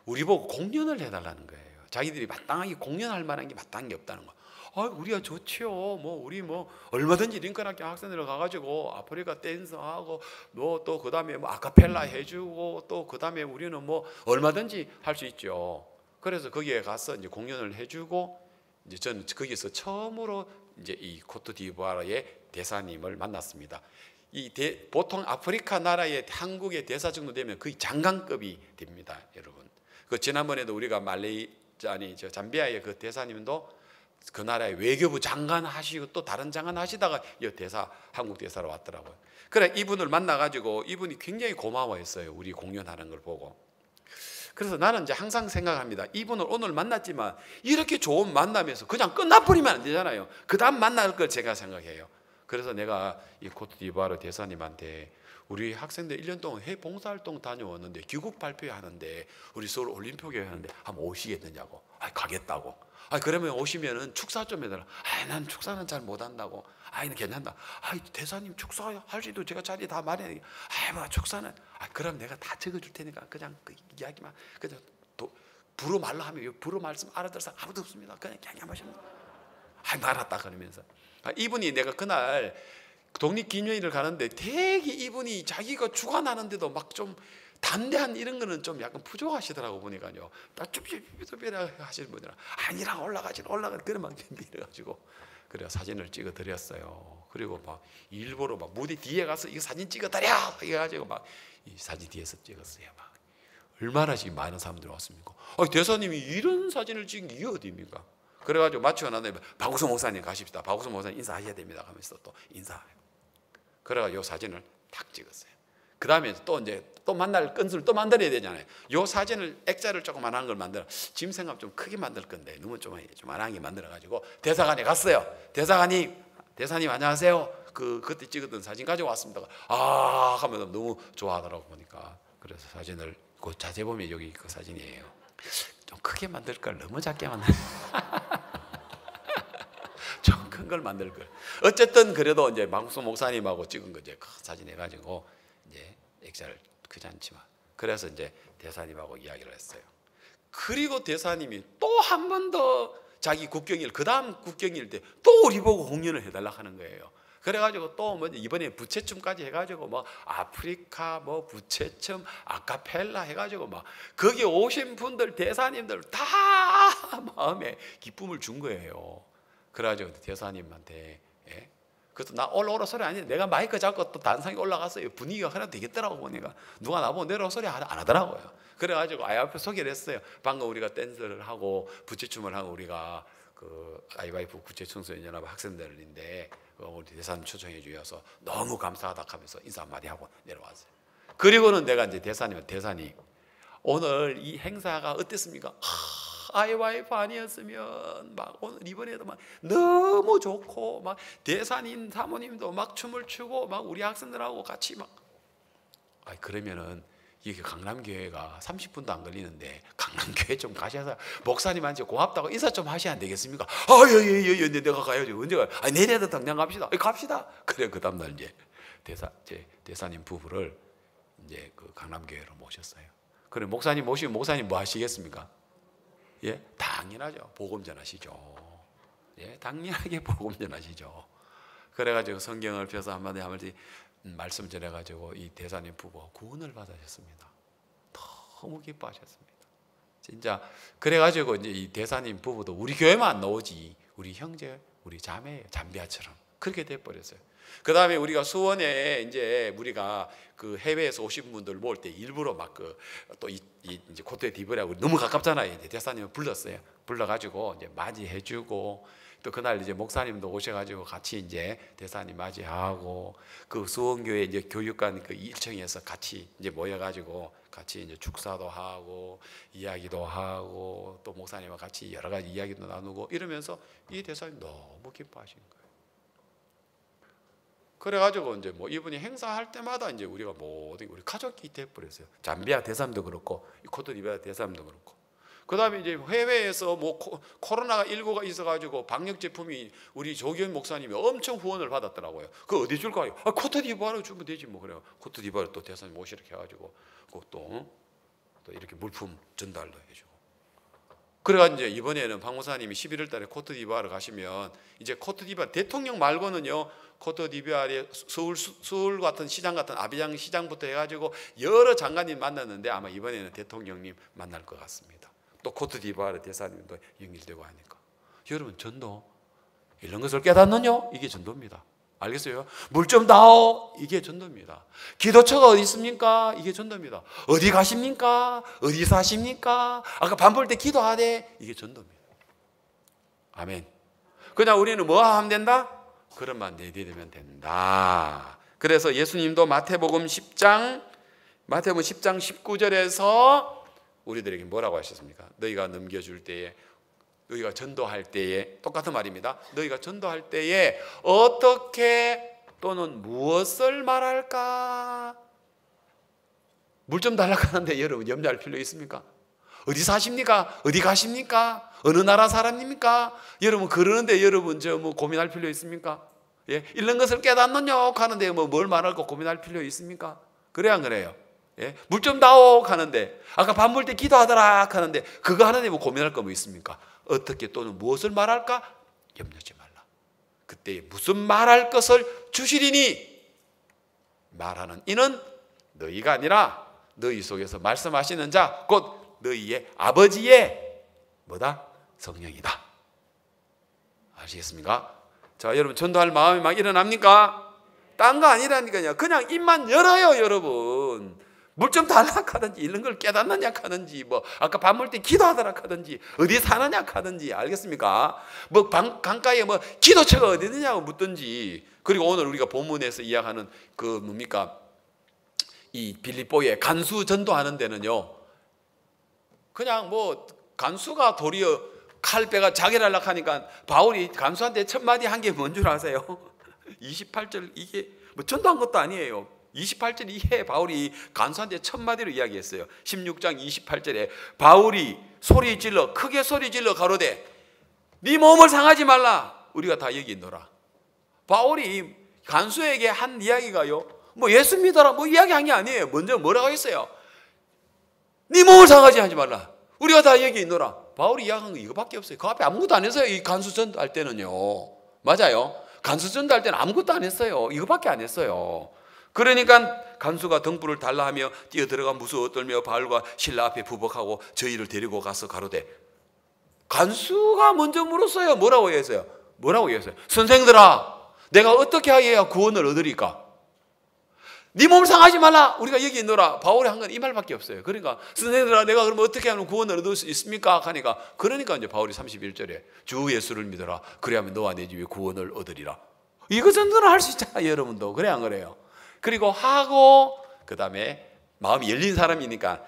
S1: 우리 보고 공연을 해달라는 거예요. 자기들이 마땅하게 공연할 만한 게 마땅한 게 없다는 거. 아, 우리가 좋지요. 뭐 우리 뭐 얼마든지 링컨 학교 학생들 가가지고 아프리카 댄스하고 뭐 또 그다음에 뭐 아카펠라 해주고 또 그다음에 우리는 뭐 얼마든지 할 수 있죠. 그래서 거기에 가서 이제 공연을 해주고 이제 저는 거기서 처음으로 이제 이 코트디부아르의 대사님을 만났습니다. 보통 아프리카 나라의 한국의 대사 정도 되면 거의 장관급이 됩니다, 여러분. 그 지난번에도 우리가 잠비아의 그 대사님도 그 나라의 외교부 장관 하시고 또 다른 장관 하시다가 이 한국 대사로 왔더라고요. 그래 이분을 만나가지고 이분이 굉장히 고마워했어요. 우리 공연하는 걸 보고. 그래서 나는 이제 항상 생각합니다. 이분을 오늘 만났지만 이렇게 좋은 만남에서 그냥 끝나버리면 안 되잖아요. 그 다음 만날 걸 제가 생각해요. 그래서 내가 이 코트디부아르 대사님한테 우리 학생들 1년 동안 해외 봉사활동 다녀왔는데 귀국 발표하는데 우리 서울 올림픽에 하는데 한번 오시겠느냐고. 가겠다고. 그러면 오시면은 축사 좀 해달라. 난 축사는 잘 못한다고. 괜찮다. 대사님 축사할 수도 제가 자리 다 마련해. 뭐 축사는. 그럼 내가 다 적어줄 테니까 그냥 그 이야기만 그냥 불어 말로 하면 불어 말씀 알아들 사람 아무도 없습니다. 그냥 하시면. 알았다 그러면서. 이분이 내가 그날 독립기념일을 가는데 되게 이분이 자기가 주관하는데도 막 좀 담대한 이런 거는 좀 약간 부족하시더라고 보니까요. 좀 하시는 분이라 아니라 올라가 그러면 밀어가지고 그래 사진을 찍어 드렸어요. 그리고 막 일부러 막 무대 뒤에 가서 이거 사진 찍어 드려 이래가지고 막 이 사진 뒤에서 찍었어요. 막 얼마나 지금 많은 사람들이 왔습니까? 대사님이 이런 사진을 찍은 게 어디입니까? 그래가지고 마치고 난 다음에 박우성 목사님 가십시다. 박우성 목사님 인사하셔야 됩니다. 하면서 또 인사해요. 그래가지고 이 사진을 탁 찍었어요. 그 다음에 또 만날 건수를 또 만들어야 되잖아요. 이 사진을 액자를 조그만한 걸 만들어 지금 생각 좀 크게 만들 건데 너무 조그만하게 만들어가지고 대사관에 갔어요. 대사님 안녕하세요. 그때 찍었던 사진 가지고 왔습니다. 하면 너무 좋아하더라고 보니까. 그래서 사진을 그 자세히 보면 여기 그 사진이에요. 좀 크게 만들 걸 너무 작게 만들. 좀 큰 걸 만들 걸. 어쨌든 그래도 이제 망수 목사님하고 찍은 거 이제 큰 사진 해가지고 이제 액자를 크지 않지만 그래서 이제 대사님하고 이야기를 했어요. 그리고 대사님이 또 한 번 더 자기 국경일 그 다음 국경일 때 또 우리 보고 공연을 해달라 하는 거예요. 그래가지고 또 뭐 이번에 부채춤까지 해가지고 뭐 아프리카 뭐 부채춤 아카펠라 해가지고 막 거기 오신 분들 대사님들 다 마음에 기쁨을 준 거예요. 그래가지고 대사님한테 그래서 나 올라오라 소리 아니 내가 마이크 잡고 또 단상에 올라갔어요. 분위기가 하나 되겠더라고 보니까 누가 나보고 내려오라 소리 안 하더라고요. 그래가지고 앞에 소개를 했어요. 방금 우리가 댄스를 하고 부채춤을 하고 우리가 그 IYF 국제청소년연합 학생들인데 우리 대사님 초청해 주셔서 너무 감사하다 하면서 인사 한마디 하고 내려왔어요. 그리고는 내가 이제 대사님 오늘 이 행사가 어땠습니까? IYF 아니었으면 막 오늘 이번에도 막 너무 좋고 막 대사님 사모님도 막 춤을 추고 막 우리 학생들하고 같이 막 그러면은 이게 강남교회가 30분도 안 걸리는데 강남교회 좀 가셔서 목사님한테 고맙다고 인사 좀 하셔야 안 되겠습니까? 예, 내가 가야죠. 언제 가요? 내년에도 당장 갑시다. 갑시다. 그래 그 다음날 이제 대사님 부부를 이제 그 강남교회로 모셨어요. 그래 목사님 모시면 목사님 뭐 하시겠습니까? 예, 당연하죠. 복음 전하시죠. 예, 당연하게 복음 전하시죠. 그래가지고 성경을 펴서 한마디 말씀 전해가지고 이 대사님 부부 구원을 받으셨습니다. 너무 기뻐하셨습니다. 진짜 그래가지고 이제 이 대사님 부부도 우리 교회만 안 나오지 우리 형제, 우리 자매, 잠비아처럼 그렇게 돼버렸어요. 그 다음에 우리가 수원에 이제 우리가 그 해외에서 오신 분들 모을 때 일부러 막 그 또 이제 코트디부아르하고 너무 가깝잖아요. 이제 대사님을 불렀어요. 불러가지고 이제 맞이해주고 또 그날 이제 목사님도 오셔가지고 같이 이제 대사님 맞이하고 그 수원교회 이제 교육관 그 1층에서 같이 이제 모여가지고 같이 이제 축사도 하고 이야기도 하고 또 목사님과 같이 여러 가지 이야기도 나누고 이러면서 이 대사님 너무 기뻐하신 거예요. 그래가지고 이제 뭐 이분이 행사할 때마다 이제 우리가 모든 우리 가족이 돼버렸어요. 잠비아 대사님도 그렇고 코트디부아르 대사님도 그렇고. 그 다음에 이제 해외에서 뭐 코로나가 19가 있어가지고 방역 제품이 우리 조기현 목사님이 엄청 후원을 받았더라고요. 그 어디 줄까요? 코트디부아르 주면 되지 뭐 그래요. 코트디부아르 또 대사님 모시러 해가지고 또 이렇게 물품 전달도 해주고. 그래가지고 이제 이번에는 박 목사님이 11월달에 코트디부아르 가시면 이제 코트디부아르 대통령 말고는요. 코트디부아르의 서울 같은 시장 같은 아비장 시장부터 해가지고 여러 장관님 만났는데 아마 이번에는 대통령님 만날 것 같습니다. 또 코트디부아르 대사님도 연결되고 하니까 여러분 전도 이런 것을 깨닫느냐? 이게 전도입니다. 알겠어요? 물 좀 다오 이게 전도입니다. 기도처가 어디 있습니까? 이게 전도입니다. 어디 가십니까? 어디 사십니까? 아까 밥 볼 때 기도하되 이게 전도입니다. 아멘. 그냥 우리는 뭐 하면 된다? 그런만 내디디면 된다. 그래서 예수님도 마태복음 10장 19절에서 우리들에게 뭐라고 하셨습니까? 너희가 넘겨줄 때에 너희가 전도할 때에 똑같은 말입니다. 너희가 전도할 때에 어떻게 또는 무엇을 말할까? 물 좀 달라고 하는데 여러분 염려할 필요 있습니까? 어디 사십니까? 어디 가십니까? 어느 나라 사람입니까? 여러분 그러는데 여러분 저 뭐 고민할 필요 있습니까? 예, 이런 것을 깨닫느냐 하는데 뭐 뭘 말할까 고민할 필요 있습니까? 그래야 안 그래요? 예? 물 좀 다오 하는데 아까 밥 먹을 때 기도하더라 하는데 그거 하는데 뭐 고민할 거 뭐 있습니까? 어떻게 또는 무엇을 말할까? 염려하지 말라. 그때 무슨 말할 것을 주시리니 말하는 이는 너희가 아니라 너희 속에서 말씀하시는 자 곧 너희의 아버지의 뭐다? 성령이다. 아시겠습니까? 자 여러분 전도할 마음이 막 일어납니까? 딴 거 아니라니까요. 그냥 입만 열어요 여러분. 물 좀 달라 하든지 이런 걸 깨닫느냐 하든지 뭐 아까 밥 먹을 때 기도하더라 하든지 어디 사느냐 하든지 알겠습니까? 뭐 강가에 뭐 기도처가 어디 있느냐고 묻든지. 그리고 오늘 우리가 본문에서 이야기하는 그 뭡니까? 이 빌립보에 간수 전도하는 데는요. 그냥 뭐 간수가 도리어 칼배가 자기를 하려고 하니까 바울이 간수한테 첫 마디 한 게 뭔 줄 아세요? 28절 이게 뭐 전도한 것도 아니에요. 28절 이해 바울이 간수한테 첫마디로 이야기했어요. 16장 28절에 바울이 소리 질러 크게 소리 질러 가로되 네 몸을 상하지 말라. 우리가 다 여기 있노라. 바울이 간수에게 한 이야기가요, 뭐 예수 믿어라 뭐 이야기한 게 아니에요. 먼저 뭐라고 했어요? 네 몸을 상하지 하지 말라. 우리가 다 여기 있노라. 바울이 이야기한 거 이거밖에 없어요. 그 앞에 아무것도 안 했어요. 이 간수 전도할 때는요. 맞아요. 간수 전도할 때는 아무것도 안 했어요. 이거밖에 안 했어요. 그러니까 간수가 등불을 달라 하며 뛰어 들어가 무서워 떨며 바울과 신라 앞에 부복하고 저희를 데리고 가서 가로되, 간수가 먼저 물었어요. 뭐라고 했어요? 뭐라고 했어요? 선생들아, 내가 어떻게 해야 구원을 얻으리까? 네 몸 상하지 말라. 우리가 여기 있노라. 바울이 한 건 이 말밖에 없어요. 그러니까 선생들아, 내가 그러면 어떻게 하면 구원을 얻을 수 있습니까? 하니까, 그러니까 이제 바울이 31절에 주 예수를 믿어라. 그래야면 너와 내 집이 구원을 얻으리라. 이거 정도는 할 수 있잖아요, 여러분도. 그래 안 그래요? 그리고 하고 그 다음에 마음이 열린 사람이니까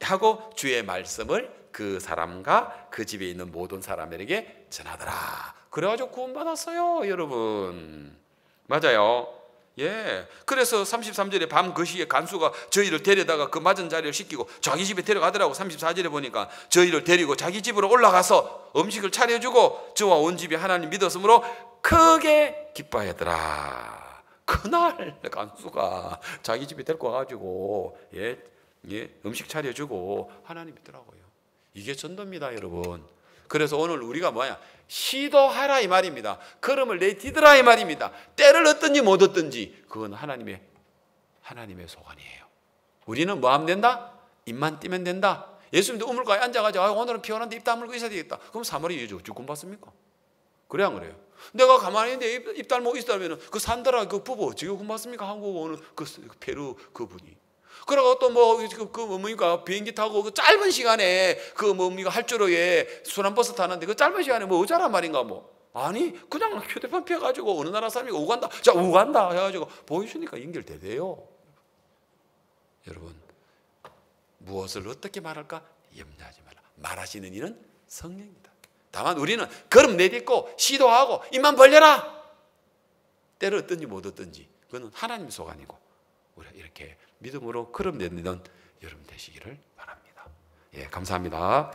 S1: 하고 주의 말씀을 그 사람과 그 집에 있는 모든 사람에게 전하더라. 그래가지고 구원받았어요, 여러분. 맞아요. 예. 그래서 33절에 밤 그 시에 간수가 저희를 데려다가 그 맞은 자리를 씻기고 자기 집에 데려가더라고. 34절에 보니까 저희를 데리고 자기 집으로 올라가서 음식을 차려주고 저와 온 집이 하나님 믿었으므로 크게 기뻐하더라. 그날 간수가 자기 집에 데리고 와가지고 음식 차려주고 하나님 믿더라고요. 이게 전도입니다, 여러분. 그래서 오늘 우리가 뭐야? 시도하라 이 말입니다. 걸음을 내디드라 이 말입니다. 때를 얻든지 못 얻든지 그건 하나님의 소관이에요. 우리는 뭐 하면 된다? 입만 띄면 된다. 예수님도 우물가에 앉아가지고 오늘은 피곤한데 입 다물고 있어야 되겠다. 그럼 사마리 여자 어찌 구원받습니까? 그래 안 그래요? 내가 가만히 있는데 입 다물고 있다면 그 산다라 그 부부 어찌 구원받습니까? 한국 오는 그 페루 그분이. 그러고 또 뭡니까 비행기 타고 그 짧은 시간에 그 뭡니까 할주로에 순환버스 타는데 그 짧은 시간에 뭐 어쩌란 말인가 뭐. 아니 그냥 휴대폰 펴가지고 어느 나라 사람이 우간다, 자 우간다 해가지고 보여주니까 연결되대요. 여러분, 무엇을 어떻게 말할까 염려하지 말라. 말하시는 이는 성령이다. 다만 우리는 걸음 내딛고 시도하고 입만 벌려라. 때를 얻든지 못 얻든지 그건 하나님의 소관이고 우리가 이렇게 믿음으로 걸음 내딛는 여러분 되시기를 바랍니다. 예, 감사합니다.